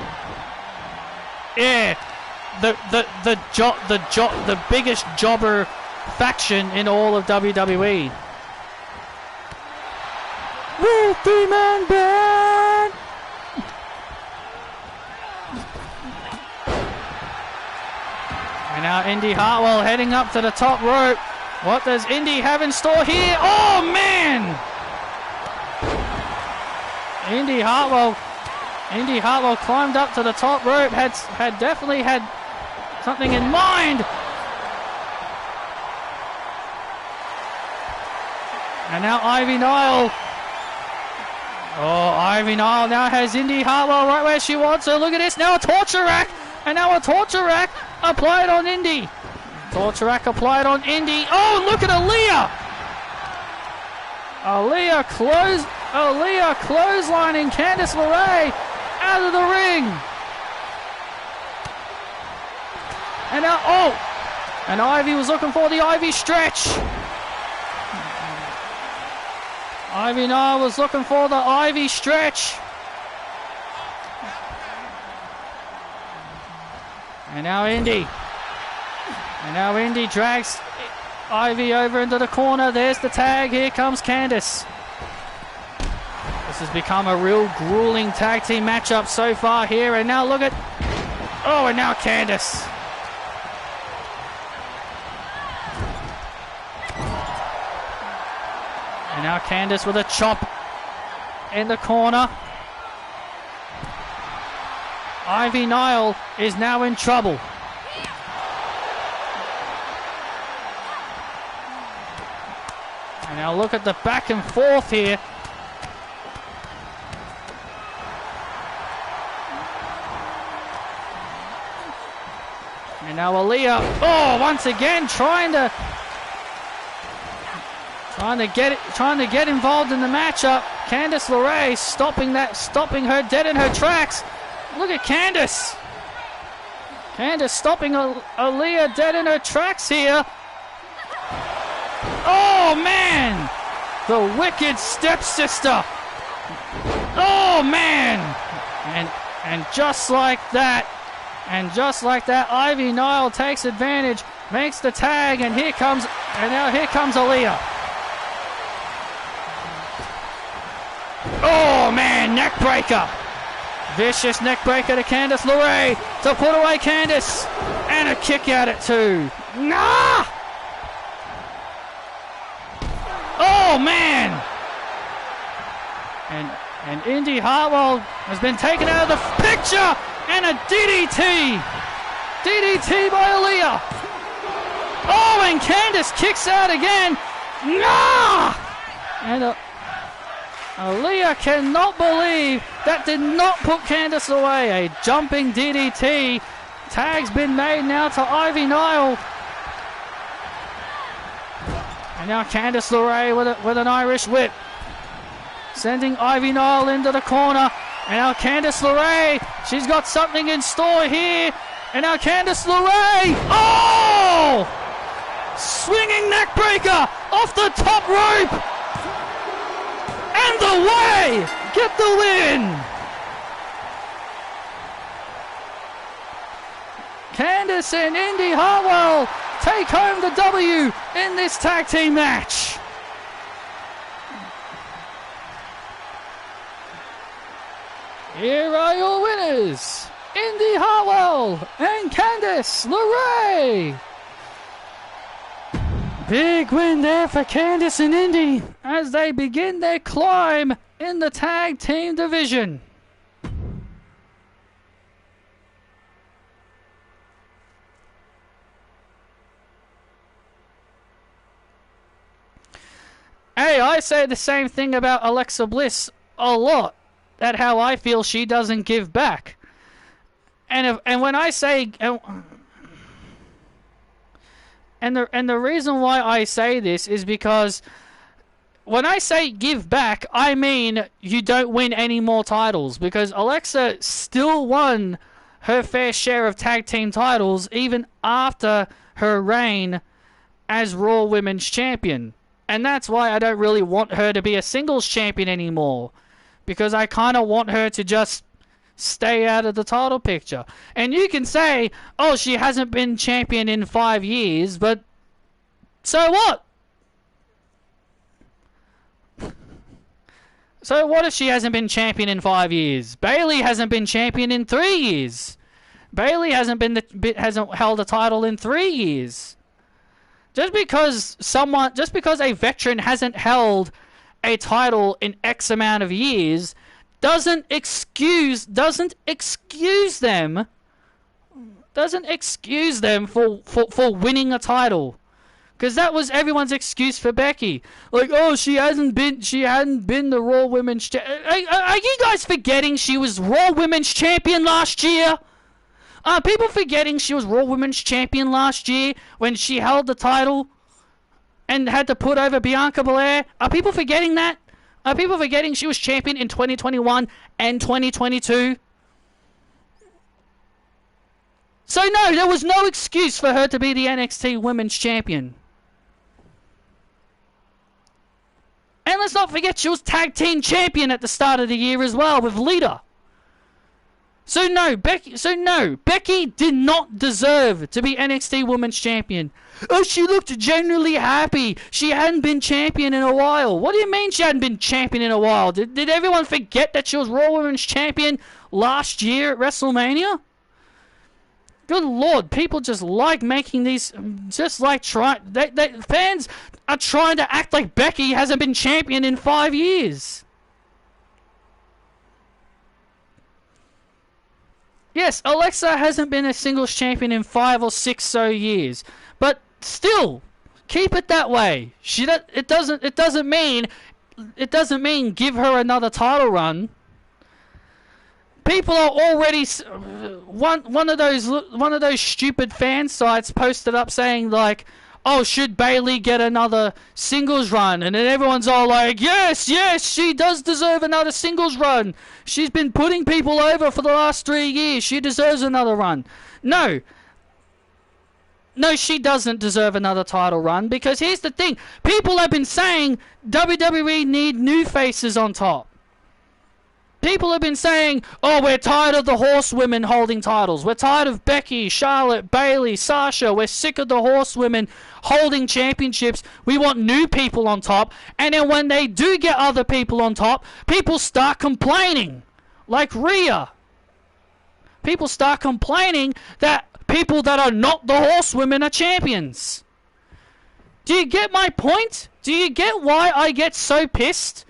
Yeah, the biggest jobber faction in all of WWE. Woo, 3-man band. And now Indy Hartwell heading up to the top rope. What does Indy have in store here? Oh man! Indy Hartwell climbed up to the top rope, had definitely had something in mind. And now Ivy Nile. Oh, Ivy Nile now has Indy Hartwell right where she wants her. Look at this, now a torture rack. And now a torture rack applied on Indy. Torture rack applied on Indy. Oh, look at Aaliyah. Aaliyah clotheslining Candice LeRae out of the ring. And now, and Ivy was looking for the Ivy stretch. Ivy Nile was looking for the Ivy stretch. And now Indy. Drags Ivy over into the corner. There's the tag. Here comes Candice. This has become a real grueling tag team matchup so far here. And now look at... Oh, and now Candice. And now Candice with a chop in the corner. Ivy Nile is now in trouble. And now look at the back and forth here. And now Aaliyah, once again trying to get involved in the matchup. Candice LeRae stopping her dead in her tracks. Look at Candice. Candice stopping Aaliyah dead in her tracks here. Oh man! The wicked stepsister. Oh man! And just like that, Ivy Nile takes advantage, makes the tag, and here comes Aaliyah. Oh man, neck breaker. Vicious neck breaker to Candice LeRae to put away Candice. And a kick out at 2. Nah! Oh man! And Indy Hartwell has been taken out of the picture. And a DDT. DDT by Aaliyah. Oh, and Candice kicks out again. Nah! And Aaliyah cannot believe that did not put Candice away. A jumping DDT. Tag's been made now to Ivy Nile. And now Candice LeRae with an Irish whip. Sending Ivy Nile into the corner. And now Candice LeRae. She's got something in store here. And now Candice LeRae. Oh! Swinging neck breaker off the top rope. And the way! Get the win! Candice and Indy Hartwell take home the W in this tag team match. Here are your winners, Indy Hartwell and Candice LeRae. Big win there for Candice and Indy as they begin their climb in the tag team division. Hey, I say the same thing about Alexa Bliss a lot. That's how I feel she doesn't give back. And when I say... And the reason why I say this is because when I say give back, I mean you don't win any more titles, because Alexa still won her fair share of tag team titles even after her reign as Raw Women's Champion. And that's why I don't really want her to be a singles champion anymore. Because I kind of want her to just stay out of the title picture. And you can say, oh, she hasn't been champion in 5 years, but so what? So what if she hasn't been champion in 5 years? Bayley hasn't been champion in 3 years. Bayley hasn't held a title in 3 years. Just because a veteran hasn't held a title in X amount of years doesn't excuse them for winning a title. Because that was everyone's excuse for Becky. Like, oh, she hadn't been the Raw Women's Are you guys forgetting she was Raw Women's Champion last year? Are people forgetting she was Raw Women's Champion last year when she held the title and had to put over Bianca Belair? Are people forgetting that? Are people forgetting she was champion in 2021 and 2022? So no, there was no excuse for her to be the NXT Women's Champion. And let's not forget she was Tag Team Champion at the start of the year as well with Lita. So no, Becky did not deserve to be NXT Women's Champion. Oh, she looked genuinely happy. She hadn't been champion in a while. What do you mean she hadn't been champion in a while? Did everyone forget that she was Raw Women's Champion last year at WrestleMania? Good Lord, people just like making these, fans are trying to act like Becky hasn't been champion in 5 years. Yes, Alexa hasn't been a singles champion in 5 or 6 so years, but still, keep it that way. It doesn't mean give her another title run. People are already one of those stupid fan sites posted up saying like, oh, should Bayley get another singles run? And then everyone's all like, yes, she does deserve another singles run. She's been putting people over for the last 3 years. She deserves another run. No, she doesn't deserve another title run, because here's the thing. People have been saying WWE need new faces on top. People have been saying, oh, we're tired of the horsewomen holding titles. We're tired of Becky, Charlotte, Bayley, Sasha. We're sick of the horsewomen holding championships. We want new people on top. And then when they do get other people on top, people start complaining. Like Rhea. People start complaining that people that are not the horsewomen are champions. Do you get my point? Do you get why I get so pissed?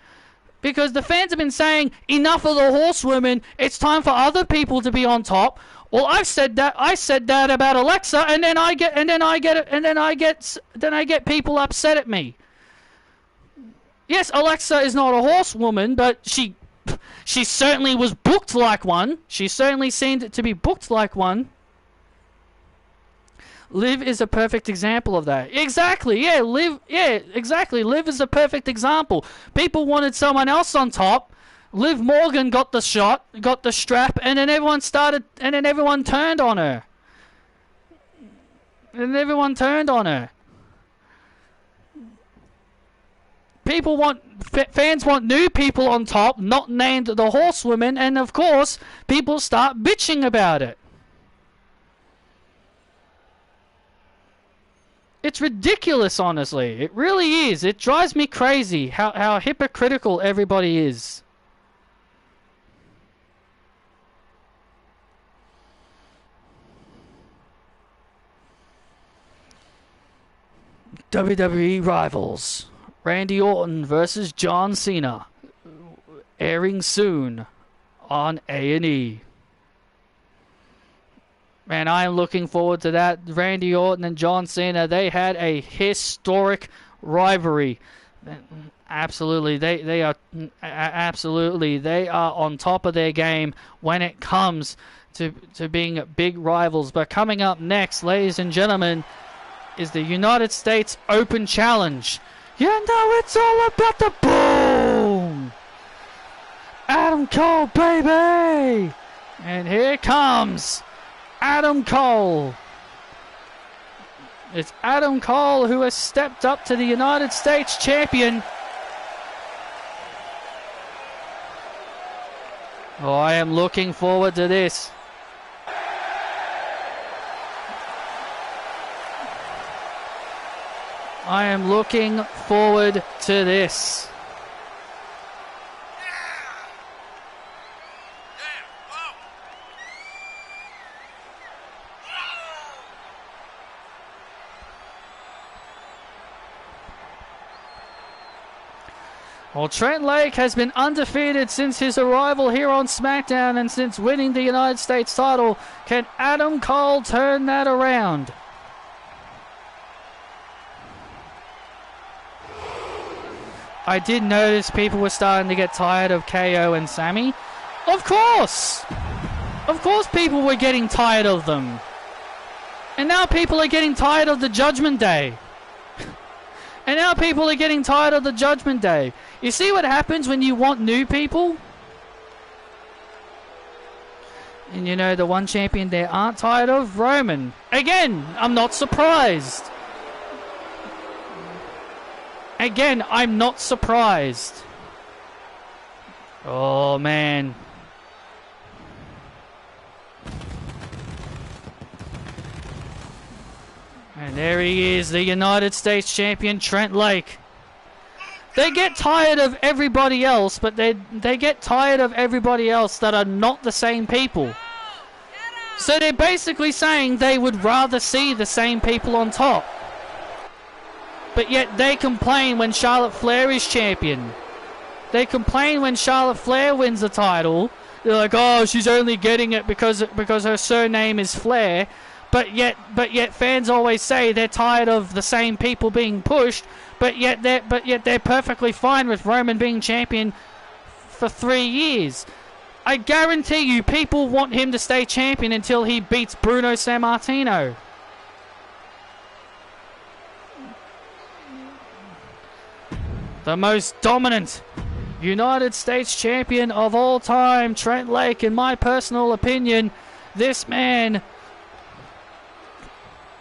Because the fans have been saying, enough of the horsewomen, it's time for other people to be on top. Well, I said that about Alexa, and then I get people upset at me. Yes, Alexa is not a horsewoman, but she certainly was booked like one. She certainly seemed to be booked like one. Liv is a perfect example of that. Exactly, yeah, Liv is a perfect example. People wanted someone else on top. Liv Morgan got the shot, got the strap, and then everyone turned on her. Fans want new people on top, not named the horsewomen, and of course, people start bitching about it. It's ridiculous, honestly. It really is. It drives me crazy how hypocritical everybody is. WWE Rivals. Randy Orton versus John Cena. Airing soon on A&E. Man, I am looking forward to that. Randy Orton and John Cena, they had a historic rivalry. Absolutely, they are on top of their game when it comes to being big rivals. But coming up next, ladies and gentlemen, is the United States Open Challenge. You know it's all about the boom! Adam Cole, baby! And here comes Adam Cole. It's Adam Cole who has stepped up to the United States champion. Oh, I am looking forward to this. I am looking forward to this. Well, Trent Lake has been undefeated since his arrival here on SmackDown and since winning the United States title. Can Adam Cole turn that around? I did notice people were starting to get tired of KO and Sammy. Of course! Of course people were getting tired of them. And now people are getting tired of the Judgment Day. And now people are getting tired of the Judgment Day. You see what happens when you want new people? And you know the one champion they aren't tired of? Roman. Again, I'm not surprised. Again, I'm not surprised. Oh, man. And there he is, the United States champion, Trent Lake. They get tired of everybody else, but they get tired of everybody else that are not the same people. So they're basically saying they would rather see the same people on top. But yet they complain when Charlotte Flair is champion. They complain when Charlotte Flair wins the title. They're like, oh, she's only getting it because her surname is Flair. But yet fans always say they're tired of the same people being pushed. But yet they're perfectly fine with Roman being champion for 3 years. I guarantee you, people want him to stay champion until he beats Bruno Sammartino. The most dominant United States champion of all time, Trent Lake. In my personal opinion, this man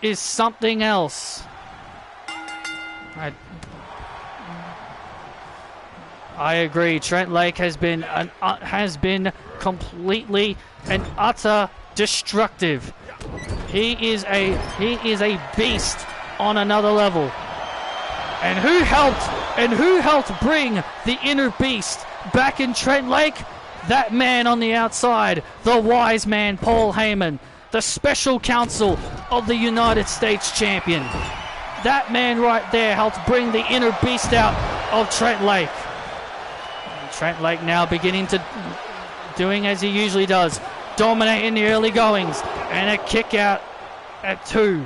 is something else. I agree. Trent Lake has been completely and utter destructive. He is a beast on another level. And who helped bring the inner beast back in Trent Lake? That man on the outside, the wise man Paul Heyman, the special counsel of the United States champion. That man right there helped bring the inner beast out of Trent Lake. And Trent Lake now beginning to doing as he usually does, dominate in the early goings, and a kick out at 2.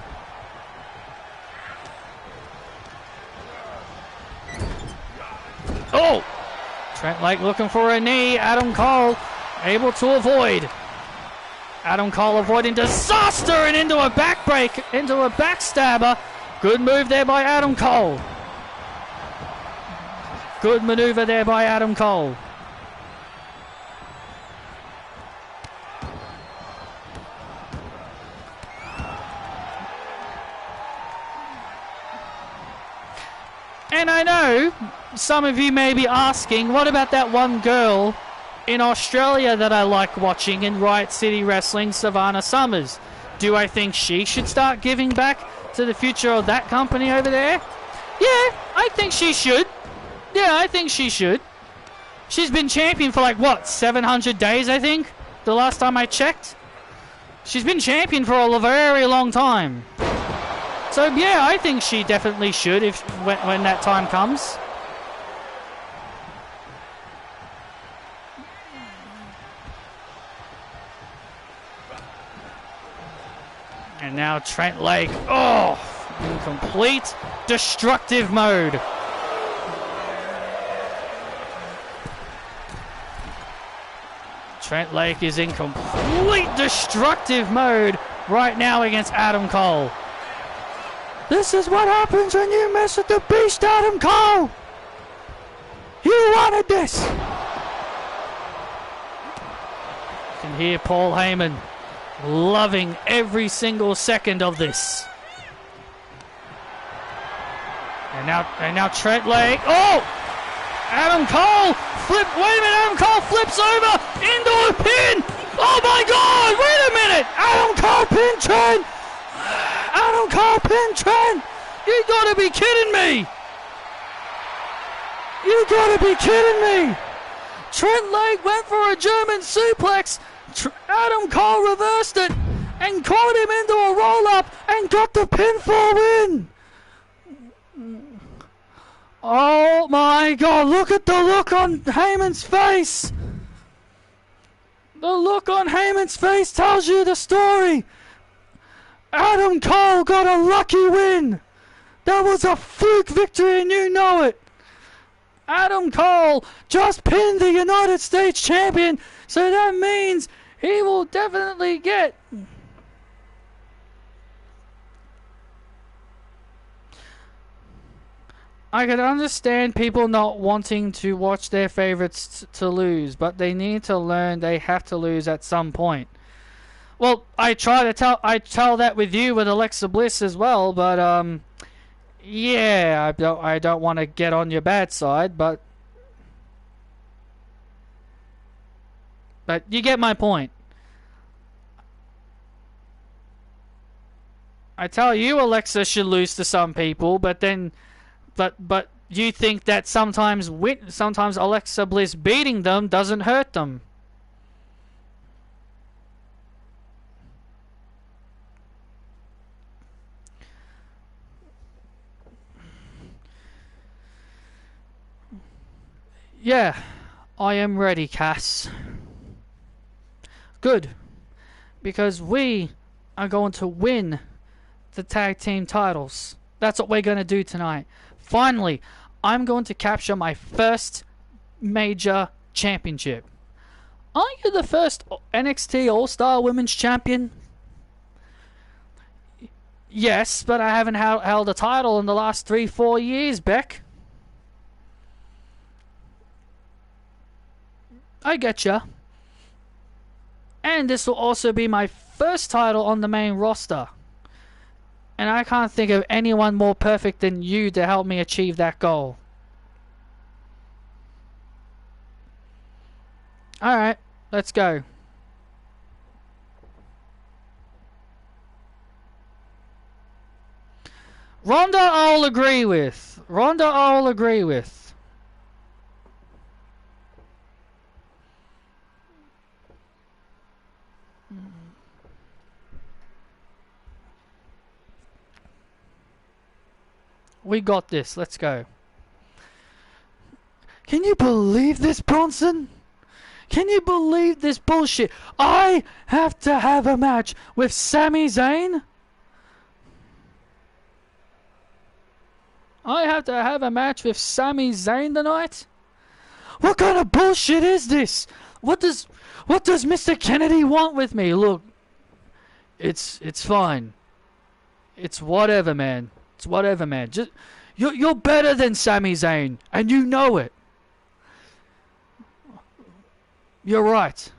Oh! Trent Lake looking for a knee. Adam Cole able to avoid. Adam Cole avoiding disaster and into a backbreak, into a backstabber. Good move there by Adam Cole. Good maneuver there by Adam Cole. And I know some of you may be asking, what about that one girl in Australia that I like watching in Riot City Wrestling, Savannah Summers? Do I think she should start giving back to the future of that company over there? Yeah, I think she should. Yeah, I think she should. She's been champion for like, what, 700 days, I think? The last time I checked. She's been champion for a very long time. So yeah, I think she definitely should when that time comes. And now Trent Lake, in complete destructive mode. Trent Lake is in complete destructive mode right now against Adam Cole. This is what happens when you mess with the beast, Adam Cole. You wanted this. You can hear Paul Heyman loving every single second of this. And now Trent Lake. Oh! Adam Cole flip. Wait a minute. Adam Cole flips over into a pin. Oh my God! Wait a minute. Adam Cole pin Trent. Adam Cole pin Trent. You gotta be kidding me. You gotta be kidding me. Trent Lake went for a German suplex. Adam Cole reversed it and caught him into a roll-up and got the pinfall win. Oh my God, look at the look on Heyman's face. The look on Heyman's face tells you the story. Adam Cole got a lucky win. That was a fluke victory and you know it. Adam Cole just pinned the United States champion, so that means he will definitely get... I can understand people not wanting to watch their favorites to lose, but they need to learn they have to lose at some point. Well, I tell that with you with Alexa Bliss as well, but yeah, I don't want to get on your bad side, but you get my point. I tell you Alexa should lose to some people, but then but you think that sometimes Alexa Bliss beating them doesn't hurt them. Yeah, I am ready, Cass. Good. Because we are going to win the tag team titles. That's what we're going to do tonight. Finally, I'm going to capture my first major championship. Aren't you the first NXT All-Star Women's Champion? Yes, but I haven't held a title in the last 3-4 years, Beck. I getcha. And this will also be my first title on the main roster. And I can't think of anyone more perfect than you to help me achieve that goal. Alright, let's go. Ronda I'll agree with. We got this. Let's go. Can you believe this, Bronson? Can you believe this bullshit? I have to have a match with Sami Zayn? I have to have a match with Sami Zayn tonight? What kind of bullshit is this? What does Mr. Kennedy want with me? Look, it's fine. It's whatever, man. It's whatever, man. Just you're better than Sami Zayn, and you know it. You're right.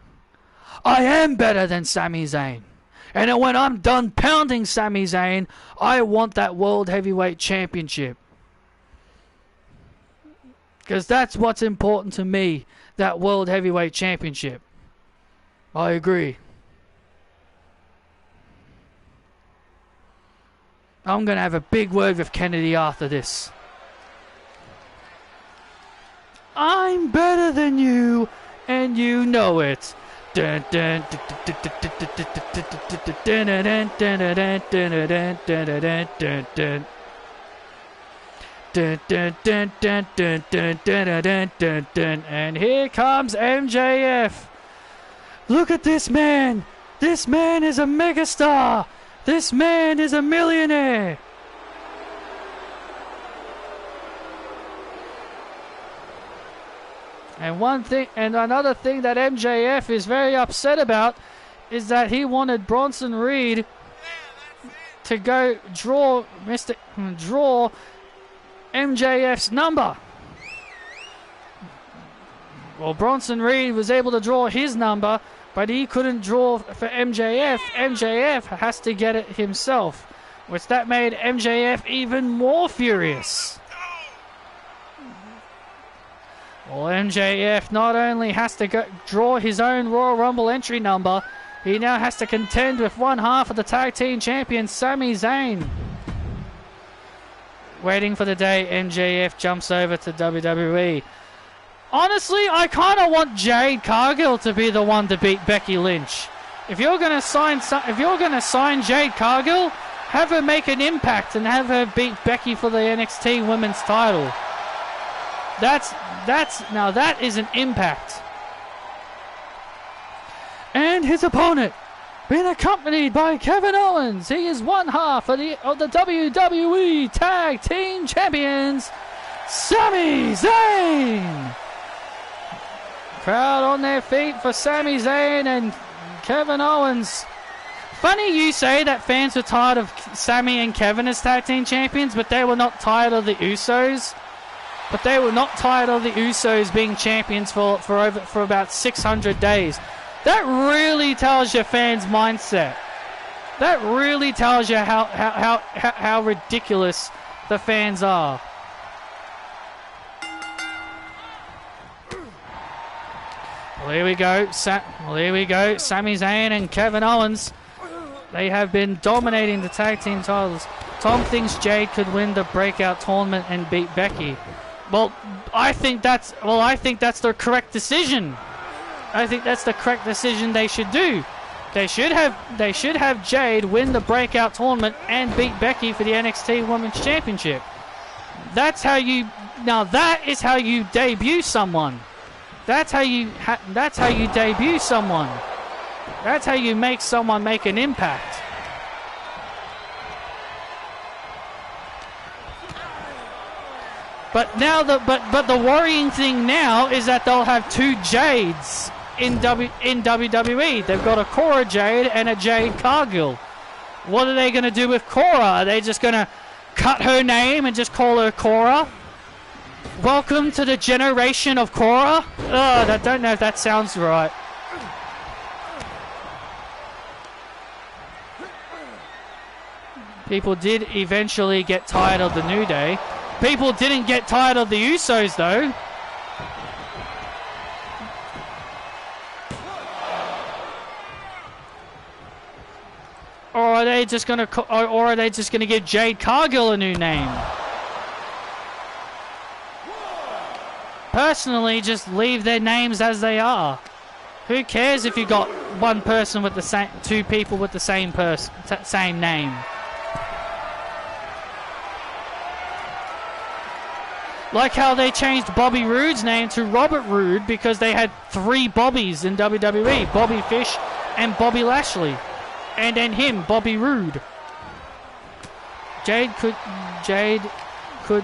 I am better than Sami Zayn. And when I'm done pounding Sami Zayn, I want that World Heavyweight Championship. Because that's what's important to me, that World Heavyweight Championship. I agree. I'm going to have a big word with Kennedy after this. I'm better than you, and you know it. Dun, dun, dun, dun, dun, dun. And here comes MJF. Look at this man. This man is a megastar. This man is a millionaire. And another thing that MJF is very upset about is that he wanted Bronson Reed to go draw MJF's number. Well, Bronson Reed was able to draw his number, but he couldn't draw for MJF. MJF has to get it himself, which that made MJF even more furious. Well, MJF not only has to draw his own Royal Rumble entry number, he now has to contend with one half of the tag team champion, Sami Zayn. Waiting for the day MJF jumps over to WWE. Honestly, I kind of want Jade Cargill to be the one to beat Becky Lynch. If you're gonna sign Jade Cargill, have her make an impact and have her beat Becky for the NXT Women's title. Now that is an impact. And his opponent, being accompanied by Kevin Owens, he is one half of the WWE Tag Team Champions, Sami Zayn. Crowd on their feet for Sami Zayn and Kevin Owens. Funny you say that fans were tired of Sami and Kevin as tag team champions, but they were not tired of the Usos. But they were not tired of the Usos being champions for about 600 days. That really tells your fans' mindset. That really tells you how ridiculous the fans are. Well, here we go. Sami Zayn and Kevin Owens. They have been dominating the tag team titles. Tom thinks Jade could win the breakout tournament and beat Becky. Well, I think that's the correct decision. I think that's the correct decision they should do. They should have Jade win the breakout tournament and beat Becky for the NXT Women's Championship. That is how you debut someone. That's how you debut someone. That's how you make someone make an impact. But now the worrying thing now is that they'll have two Jades in WWE. They've got a Cora Jade and a Jade Cargill. What are they going to do with Cora? Are they just going to cut her name and just call her Cora? Welcome to the generation of Cora? I don't know if that sounds right. People did eventually get tired of the New Day. People didn't get tired of the Usos, though. Or are they just gonna give Jade Cargill a new name? Personally, just leave their names as they are. Who cares if you got one person with the same, two people with the same same name? Like how they changed Bobby Roode's name to Robert Roode because they had three Bobbies in WWE. Bobby Fish and Bobby Lashley. And then him, Bobby Roode. Jade could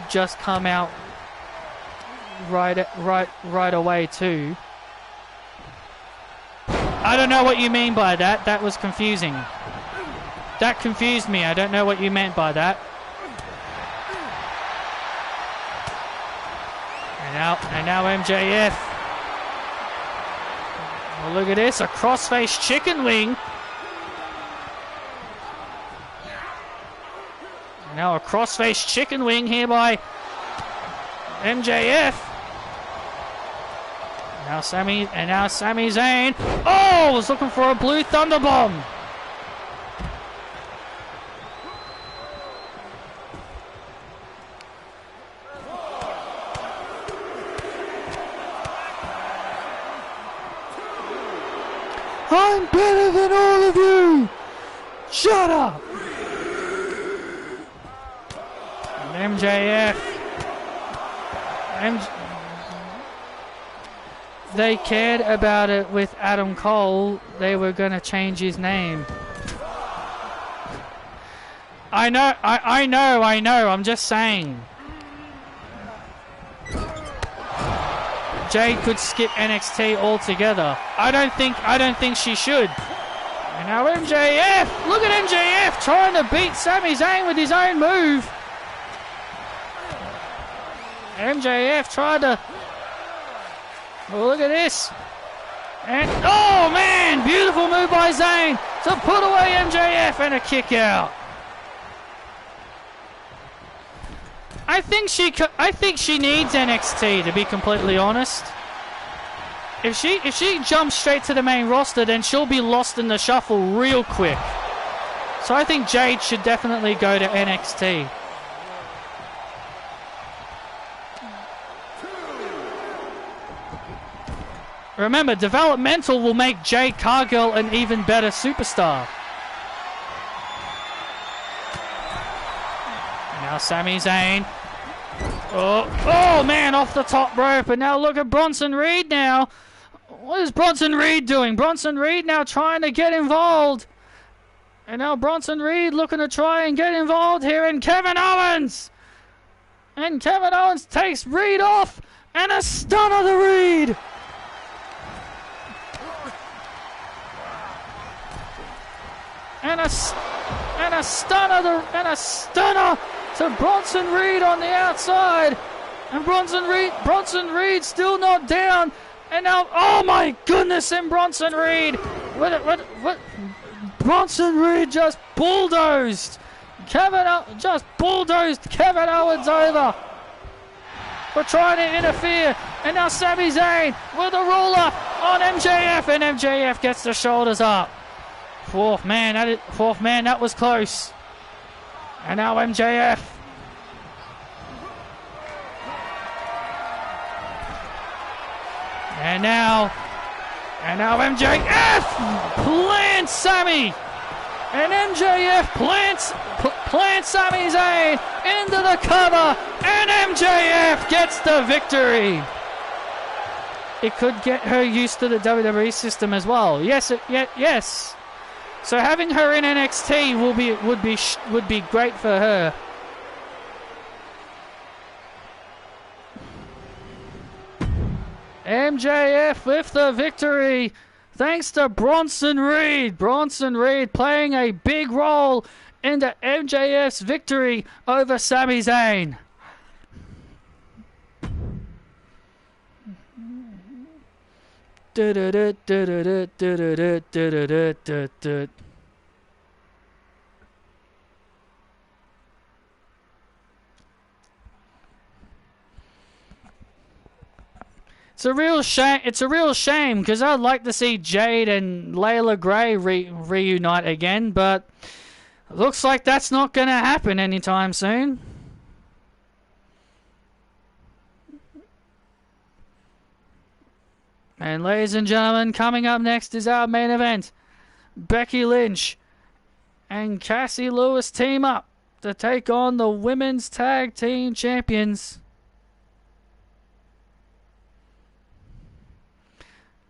just come out right away too. I don't know what you mean by that. That was confusing. That confused me. I don't know what you meant by that. And now MJF. Well, look at this, a crossface chicken wing. And now a crossface chicken wing here by MJF. Now Sami Zayn. Oh, was looking for a blue thunder bomb. I'm better than all of you! Shut up! And MJF. They cared about it with Adam Cole. They were going to change his name. I know. I'm just saying. Jade could skip NXT altogether. I don't think she should. And now MJF, look at MJF trying to beat Sami Zayn with his own move. MJF tried to. Oh, look at this. And oh man, beautiful move by Zayn to put away MJF and a kick out. I think she needs NXT, to be completely honest. If she jumps straight to the main roster, then she'll be lost in the shuffle real quick. So I think Jade should definitely go to NXT. Remember, developmental will make Jade Cargill an even better superstar. Now Sami Zayn. Oh man, off the top rope. And now look at Bronson Reed now. What is Bronson Reed doing? Bronson Reed now trying to get involved. And now Bronson Reed looking to try and get involved here. And Kevin Owens. And Kevin Owens takes Reed off. And a stunner to Reed. And a stunner to Bronson Reed on the outside. And Bronson Reed still not down. And now, oh my goodness, and Bronson Reed. What? Bronson Reed just bulldozed. Kevin Owens over. We're trying to interfere. And now Sami Zayn with a roller on MJF. And MJF gets the shoulders up. Fourth man, that was close. And now MJF. And now MJF plants Sami. And MJF plants Sami Zayn into the cover. And MJF gets the victory. It could get her used to the WWE system as well. Yes. So having her in NXT would be great for her. MJF with the victory, thanks to Bronson Reed. Bronson Reed playing a big role into MJF's victory over Sami Zayn. It's a real shame because I'd like to see Jade and Layla Gray reunite again, but looks like that's not going to happen anytime soon. And ladies and gentlemen, coming up next is our main event. Becky Lynch and Cassie Lewis team up to take on the Women's Tag Team Champions.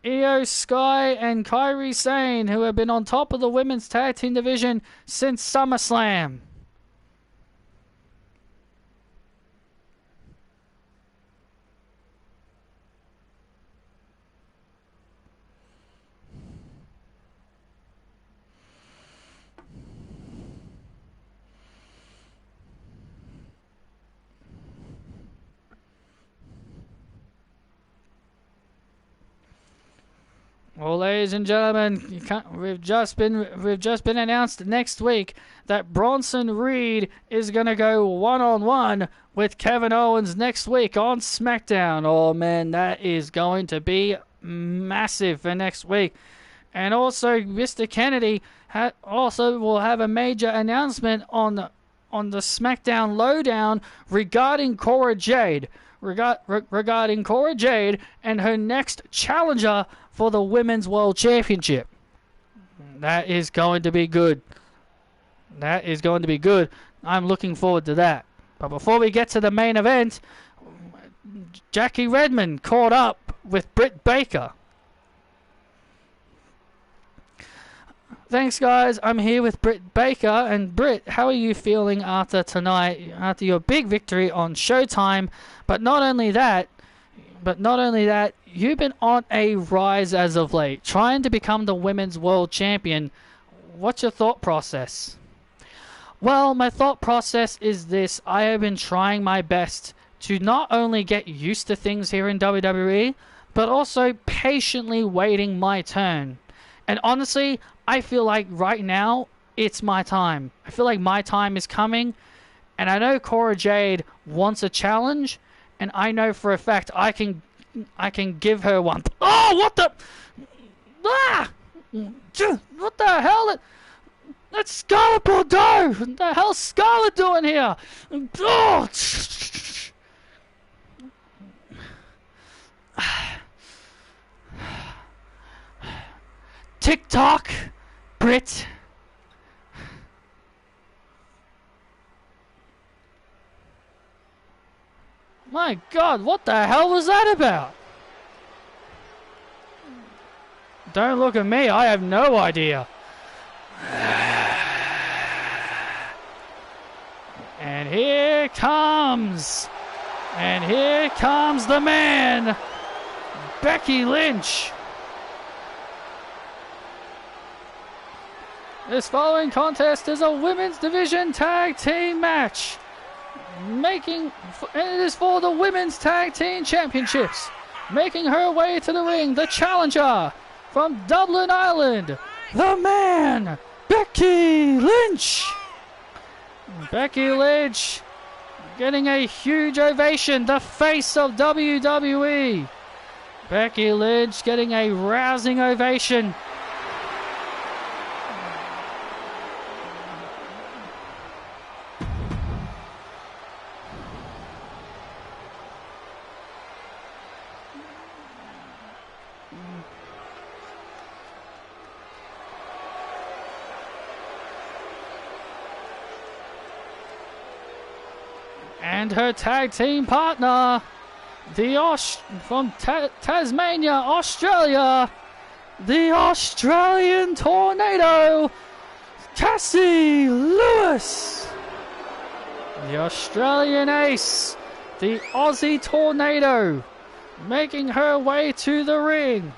Io Sky and Kairi Sane, who have been on top of the Women's Tag Team division since SummerSlam. Well, ladies and gentlemen, we've just been announced next week that Bronson Reed is going to go one-on-one with Kevin Owens next week on SmackDown. Oh man, that is going to be massive for next week. And also, Mr. Kennedy also will have a major announcement on the SmackDown Lowdown regarding Cora Jade. Regarding Cora Jade and her next challenger for the Women's World Championship. That is going to be good. I'm looking forward to that. But before we get to the main event, Jackie Redmond caught up with Britt Baker. Thanks, guys. I'm here with Britt Baker. And Britt, how are you feeling after tonight, after your big victory on Showtime? But not only that, you've been on a rise as of late, trying to become the Women's World Champion. What's your thought process? Well, my thought process is this. I have been trying my best to not only get used to things here in WWE, but also patiently waiting my turn. And honestly, I feel like right now, it's my time. I feel like my time is coming, And I know Cora Jade wants a challenge, and I know for a fact I can give her one. Oh, what the? Ah! What the hell? That's Scarlett Bordeaux! What the hell's Scarlett doing here? Oh! TikTok, Brit. My God, what the hell was that about? Don't look at me, I have no idea. And here comes the man, Becky Lynch. This following contest is a women's division tag team match. And it is for the women's tag team championships. Making her way to the ring, the challenger from Dublin, Ireland, the man, Becky Lynch. Becky Lynch getting a huge ovation, the face of WWE. Becky Lynch getting a rousing ovation. And her tag team partner, from Tasmania, Australia, the Australian Tornado, Cassie Lewis. The Australian Ace, the Aussie Tornado, making her way to the ring.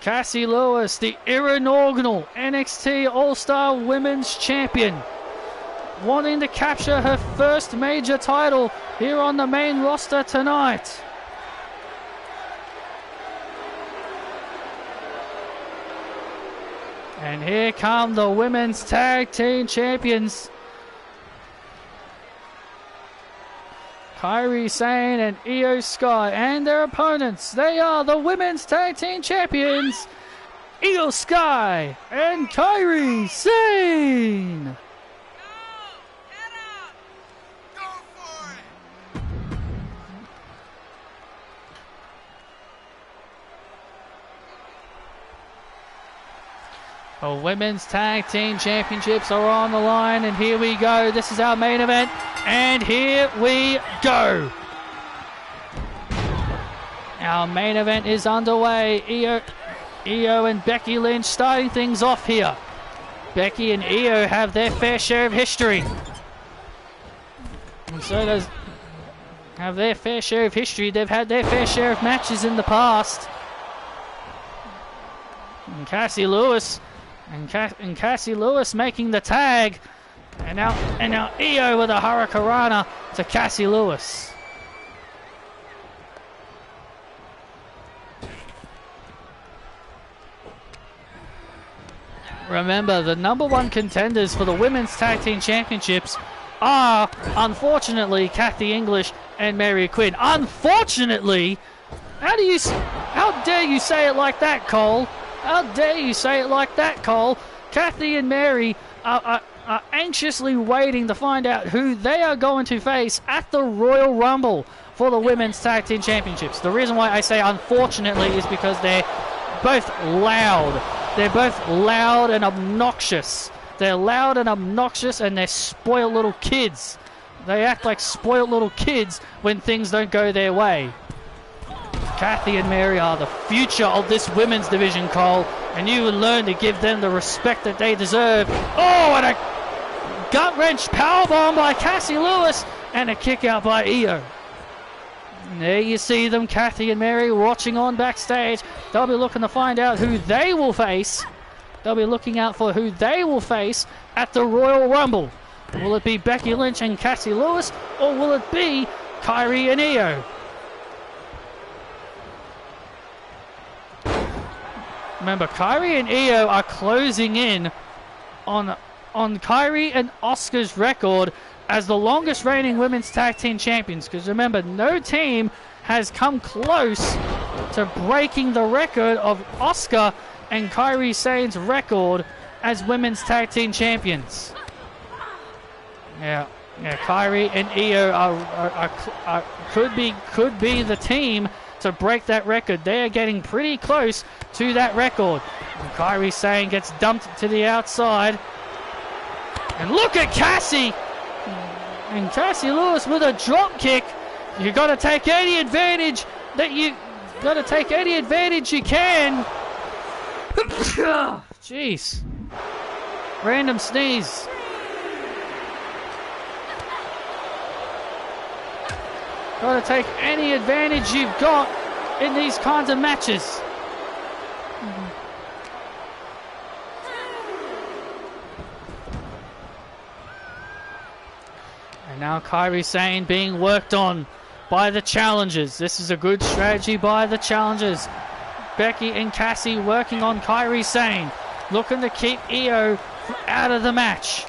Cassie Lewis, the inaugural NXT All-Star Women's Champion, wanting to capture her first major title here on the main roster tonight. And here come the women's tag team champions, Kairi Sane and Io Sky, and their opponents. They are the women's tag team champions, Io Sky and Kairi Sane. The women's tag team championships are on the line, and here we go. This is our main event, and here we go. Our main event is underway. Io and Becky Lynch starting things off here. Becky and Io have their fair share of history, and so does have their fair share of history. They've had their fair share of matches in the past. And Cassie Lewis making the tag, and now Io with a Hurricanrana to Cassie Lewis. Remember, the #1 contenders for the women's tag team championships are, unfortunately, Cathy English and Mary Quinn. Unfortunately, how dare you say it like that, Cole? How dare you say it like that, Cole? Cathy and Mary are anxiously waiting to find out who they are going to face at the Royal Rumble for the Women's Tag Team Championships. The reason why I say unfortunately is because they're both loud. They're both loud and obnoxious. They're loud and obnoxious, and they're spoiled little kids. They act like spoiled little kids when things don't go their way. Cathy and Mary are the future of this women's division, Cole, and you will learn to give them the respect that they deserve. Oh, and a gut-wrench powerbomb by Cassie Lewis, and a kick out by Io. And there you see them, Cathy and Mary, watching on backstage. They'll be looking to find out who they will face. They'll be looking out for who they will face at the Royal Rumble. Will it be Becky Lynch and Cassie Lewis, or will it be Kairi and Io? Remember, Kairi and Io are closing in on Kairi and Asuka's record as the longest reigning women's tag team champions. Because remember, no team has come close to breaking the record of Asuka and Kairi Sane's record as women's tag team champions. Yeah, Kairi and Io could be the team to break that record. They are getting pretty close to that record. And Kairi Sane gets dumped to the outside. And look at Cassie! And Cassie Lewis with a drop kick. You got to take any advantage you can. Jeez. Random sneeze. Got to take any advantage you've got in these kinds of matches. And now Kairi Sane being worked on by the challengers. This is a good strategy by the challengers. Becky and Cassie working on Kairi Sane, looking to keep Io out of the match.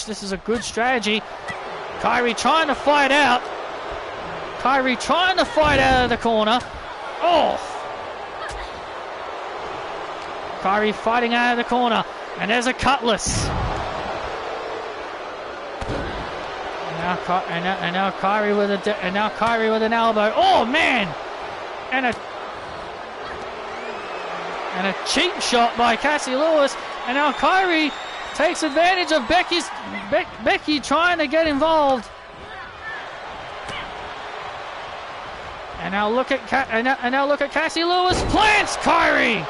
This is a good strategy. Kairi trying to fight out. Of the corner. Oh! Kairi fighting out of the corner. And there's a cutlass. And now Kairi with an elbow. Oh man! And a cheap shot by Cassie Lewis. And now Kairi takes advantage of Becky trying to get involved. And now look at Cassie Lewis plants Kairi.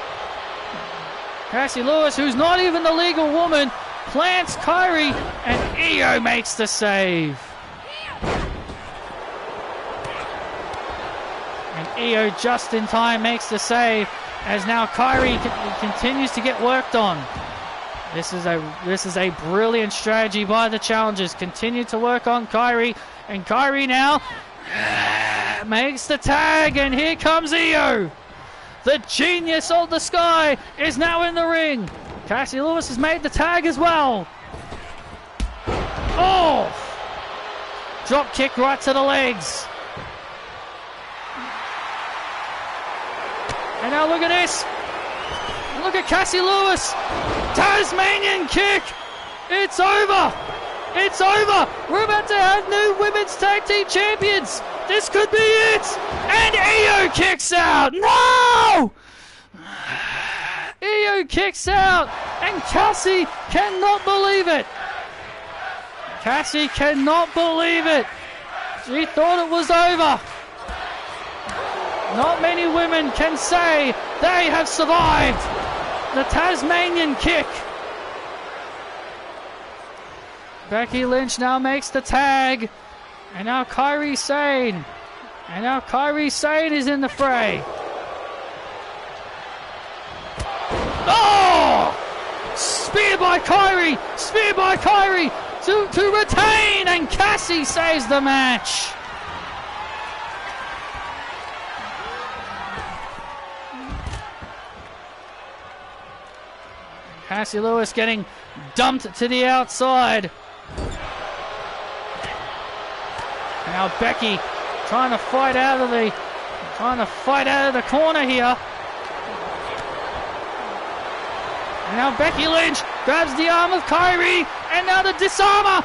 Cassie Lewis, who's not even the legal woman, plants Kairi, and Io makes the save. And Io just in time makes the save, as now Kairi continues to get worked on. This is a brilliant strategy by the challengers. Continue to work on Kairi, and Kairi now makes the tag, and here comes Io. The genius of the sky is now in the ring. Cassie Lewis has made the tag as well. Oh! Drop kick right to the legs. And now look at this. Look at Cassie Lewis. Tasmanian kick. It's over. It's over. We're about to have new women's tag team champions. This could be it. And Io kicks out. No! Io kicks out. And Cassie cannot believe it. Cassie cannot believe it. She thought it was over. Not many women can say they have survived the Tasmanian kick. Becky Lynch now makes the tag. And now Kairi Sane. And now Kairi Sane is in the fray. Oh! Spear by Kairi. Spear by Kairi to retain. And Cassie saves the match. Cassie Lewis getting dumped to the outside. Now Becky trying to fight out of the corner here. And now Becky Lynch grabs the arm of Kairi, and now the disarmer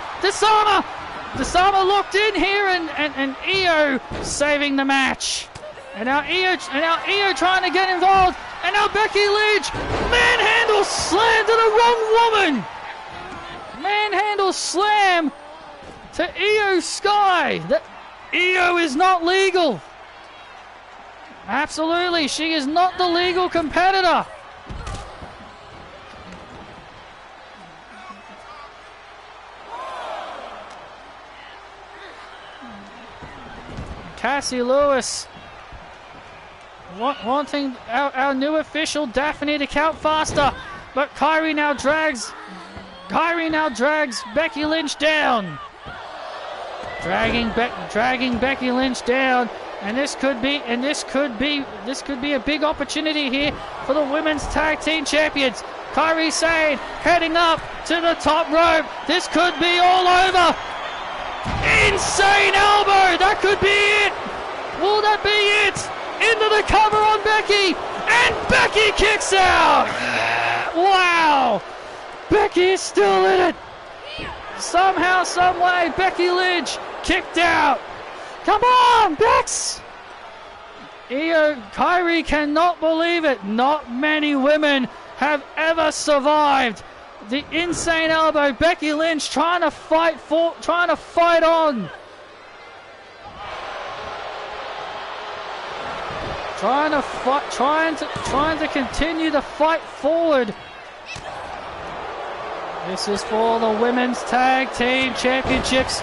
locked in here, and Io saving the match. And now Io trying to get involved, and now Becky Lynch manhandle slam to the wrong woman. Manhandle slam to Io Sky. That Io is not legal. Absolutely, she is not the legal competitor. Cassie Lewis wanting our new official Daphne to count faster, but Kairi now drags Becky Lynch down. Dragging Becky Lynch down, and this could be a big opportunity here for the women's tag team champions. Kairi Sane heading up to the top rope. This could be all over. Insane elbow. That could be it. Will that be it? Into the cover on Becky. And Becky kicks out. Wow. Becky is still in it. Somehow, some way, Becky Lynch kicked out. Come on, Bex. Kairi cannot believe it. Not many women have ever survived the insane elbow. Becky Lynch trying to fight on. Trying to continue the fight forward. This is for the Women's Tag Team Championships.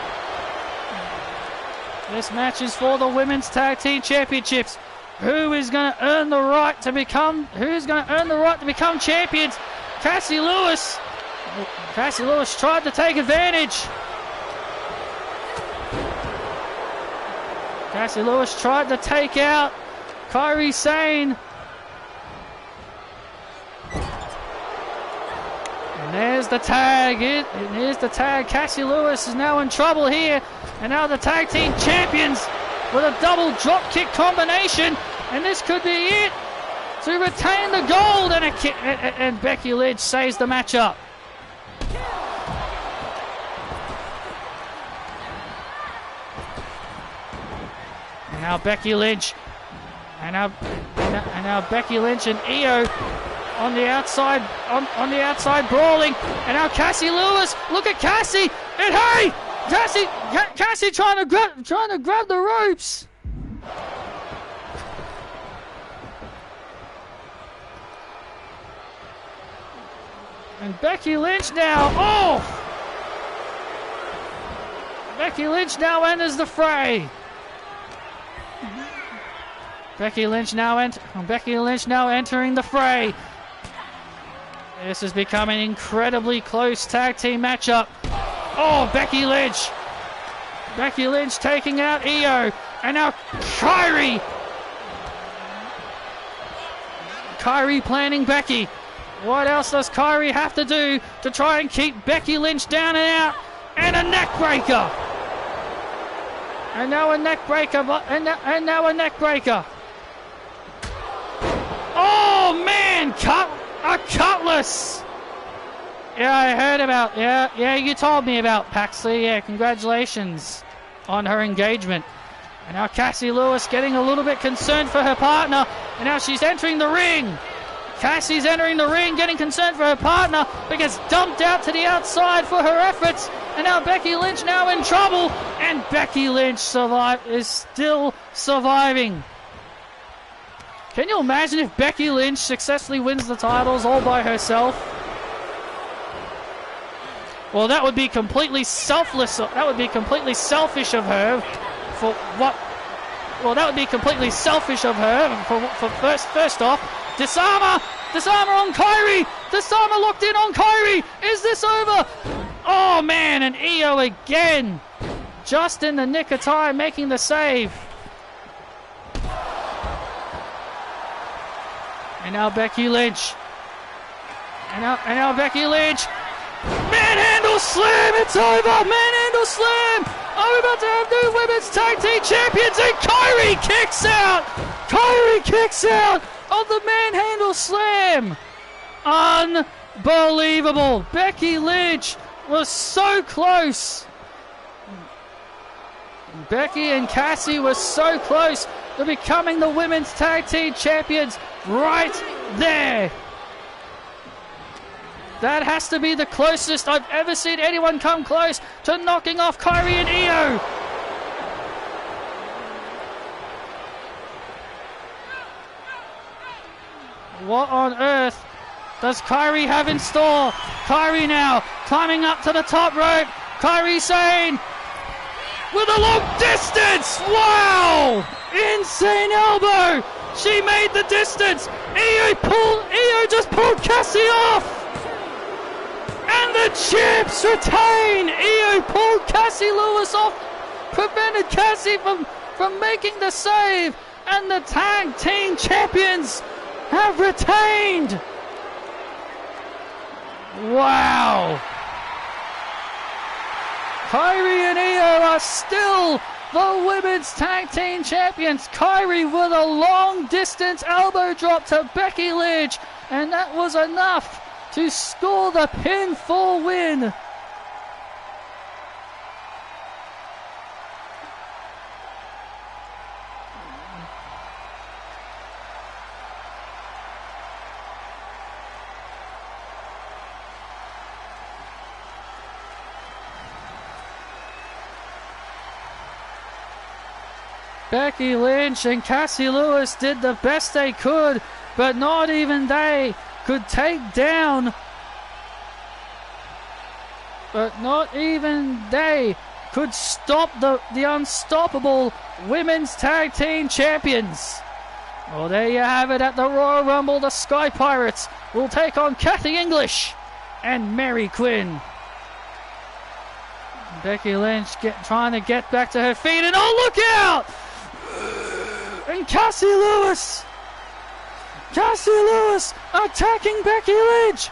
This match is for the Women's Tag Team Championships. Who is going to earn the right to become champions? Cassie Lewis. Cassie Lewis tried to take advantage. Cassie Lewis tried to take out Kairi Sane. And there's the tag. And here's the tag. Cassie Lewis is now in trouble here. And now the tag team champions with a double drop kick combination. And this could be it to retain the gold. And Becky Lynch saves the matchup. And now Becky Lynch. And now Becky Lynch and Io on the outside, on the outside brawling. And now Cassie Lewis. Look at Cassie. And hey, Cassie trying to grab the ropes. And Becky Lynch now. Oh! Becky Lynch now enters the fray. Becky Lynch now entering the fray. This has become an incredibly close tag team matchup. Oh, Becky Lynch. Becky Lynch taking out Io. And now Kairi. Kairi planning Becky. What else does Kairi have to do to try and keep Becky Lynch down and out? And a neck breaker. And now a neck breaker. And now a neck breaker. Oh man, a cutlass. Yeah, I heard about. Yeah, you told me about Paxley. Yeah, congratulations on her engagement. And now Cassie Lewis getting a little bit concerned for her partner. And now she's entering the ring. Cassie's entering the ring, getting concerned for her partner, but gets dumped out to the outside for her efforts. And now Becky Lynch now in trouble. And Becky Lynch is still surviving. Can you imagine if Becky Lynch successfully wins the titles all by herself? Well, that would be completely selfless. That would be completely selfish of her. For what? Well, that would be completely selfish of her. For first off, disarmer on Kairi. Disarmer locked in on Kairi. Is this over? Oh man, and Io again, just in the nick of time, making the save. And now Becky Lynch. And now Becky Lynch. Manhandle slam, it's over. Manhandle slam. Are we about to have new women's tag team champions? And Kairi kicks out. Kairi kicks out of the manhandle slam. Unbelievable. Becky Lynch was so close. Becky and Cassie were so close to becoming the women's tag team champions right there. That has to be the closest I've ever seen anyone come close to knocking off Kairi and Io. What on earth does Kairi have in store? Kairi now climbing up to the top rope. Kairi Sane with a long distance. Wow! Insane elbow. She made the distance. Io just pulled Cassie off. And the champs retain. Io pulled Cassie Lewis off, prevented Cassie from making the save, and the tag team champions have retained. Wow. Kyrie and Io are still the women's tag team champions. Kyrie with a long distance elbow drop to Becky Lynch, and that was enough to score the pinfall win. Becky Lynch and Cassie Lewis did the best they could, but not even they could take down. But not even they could stop the unstoppable women's tag team champions. Well, there you have it at the Royal Rumble. The Sky Pirates will take on Cathy English and Mary Quinn. Becky Lynch trying to get back to her feet, and oh, look out! And Cassie Lewis attacking Becky Lynch.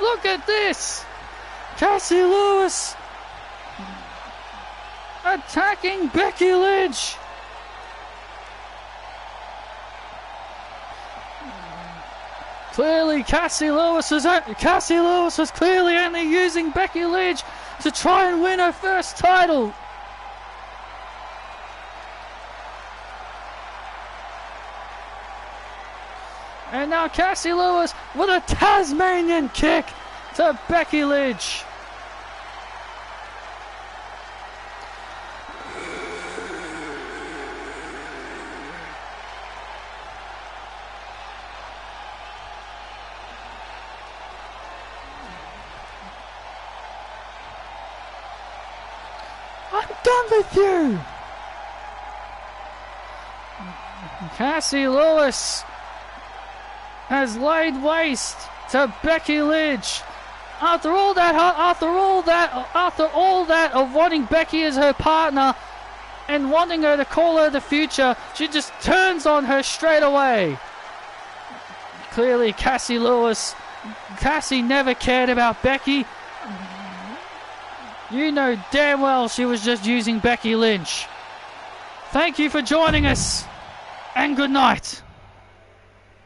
Look at this. Cassie Lewis attacking Becky Lynch. Clearly Cassie Lewis was clearly only using Becky Lynch to try and win her first title. And now Cassie Lewis with a Tasmanian kick to Becky Lynch. I'm done with you. Cassie Lewis has laid waste to Becky Lynch. After all that of wanting Becky as her partner and wanting her to call her the future, she just turns on her straight away. Clearly Cassie never cared about Becky. You know damn well she was just using Becky Lynch. Thank you for joining us, and good night.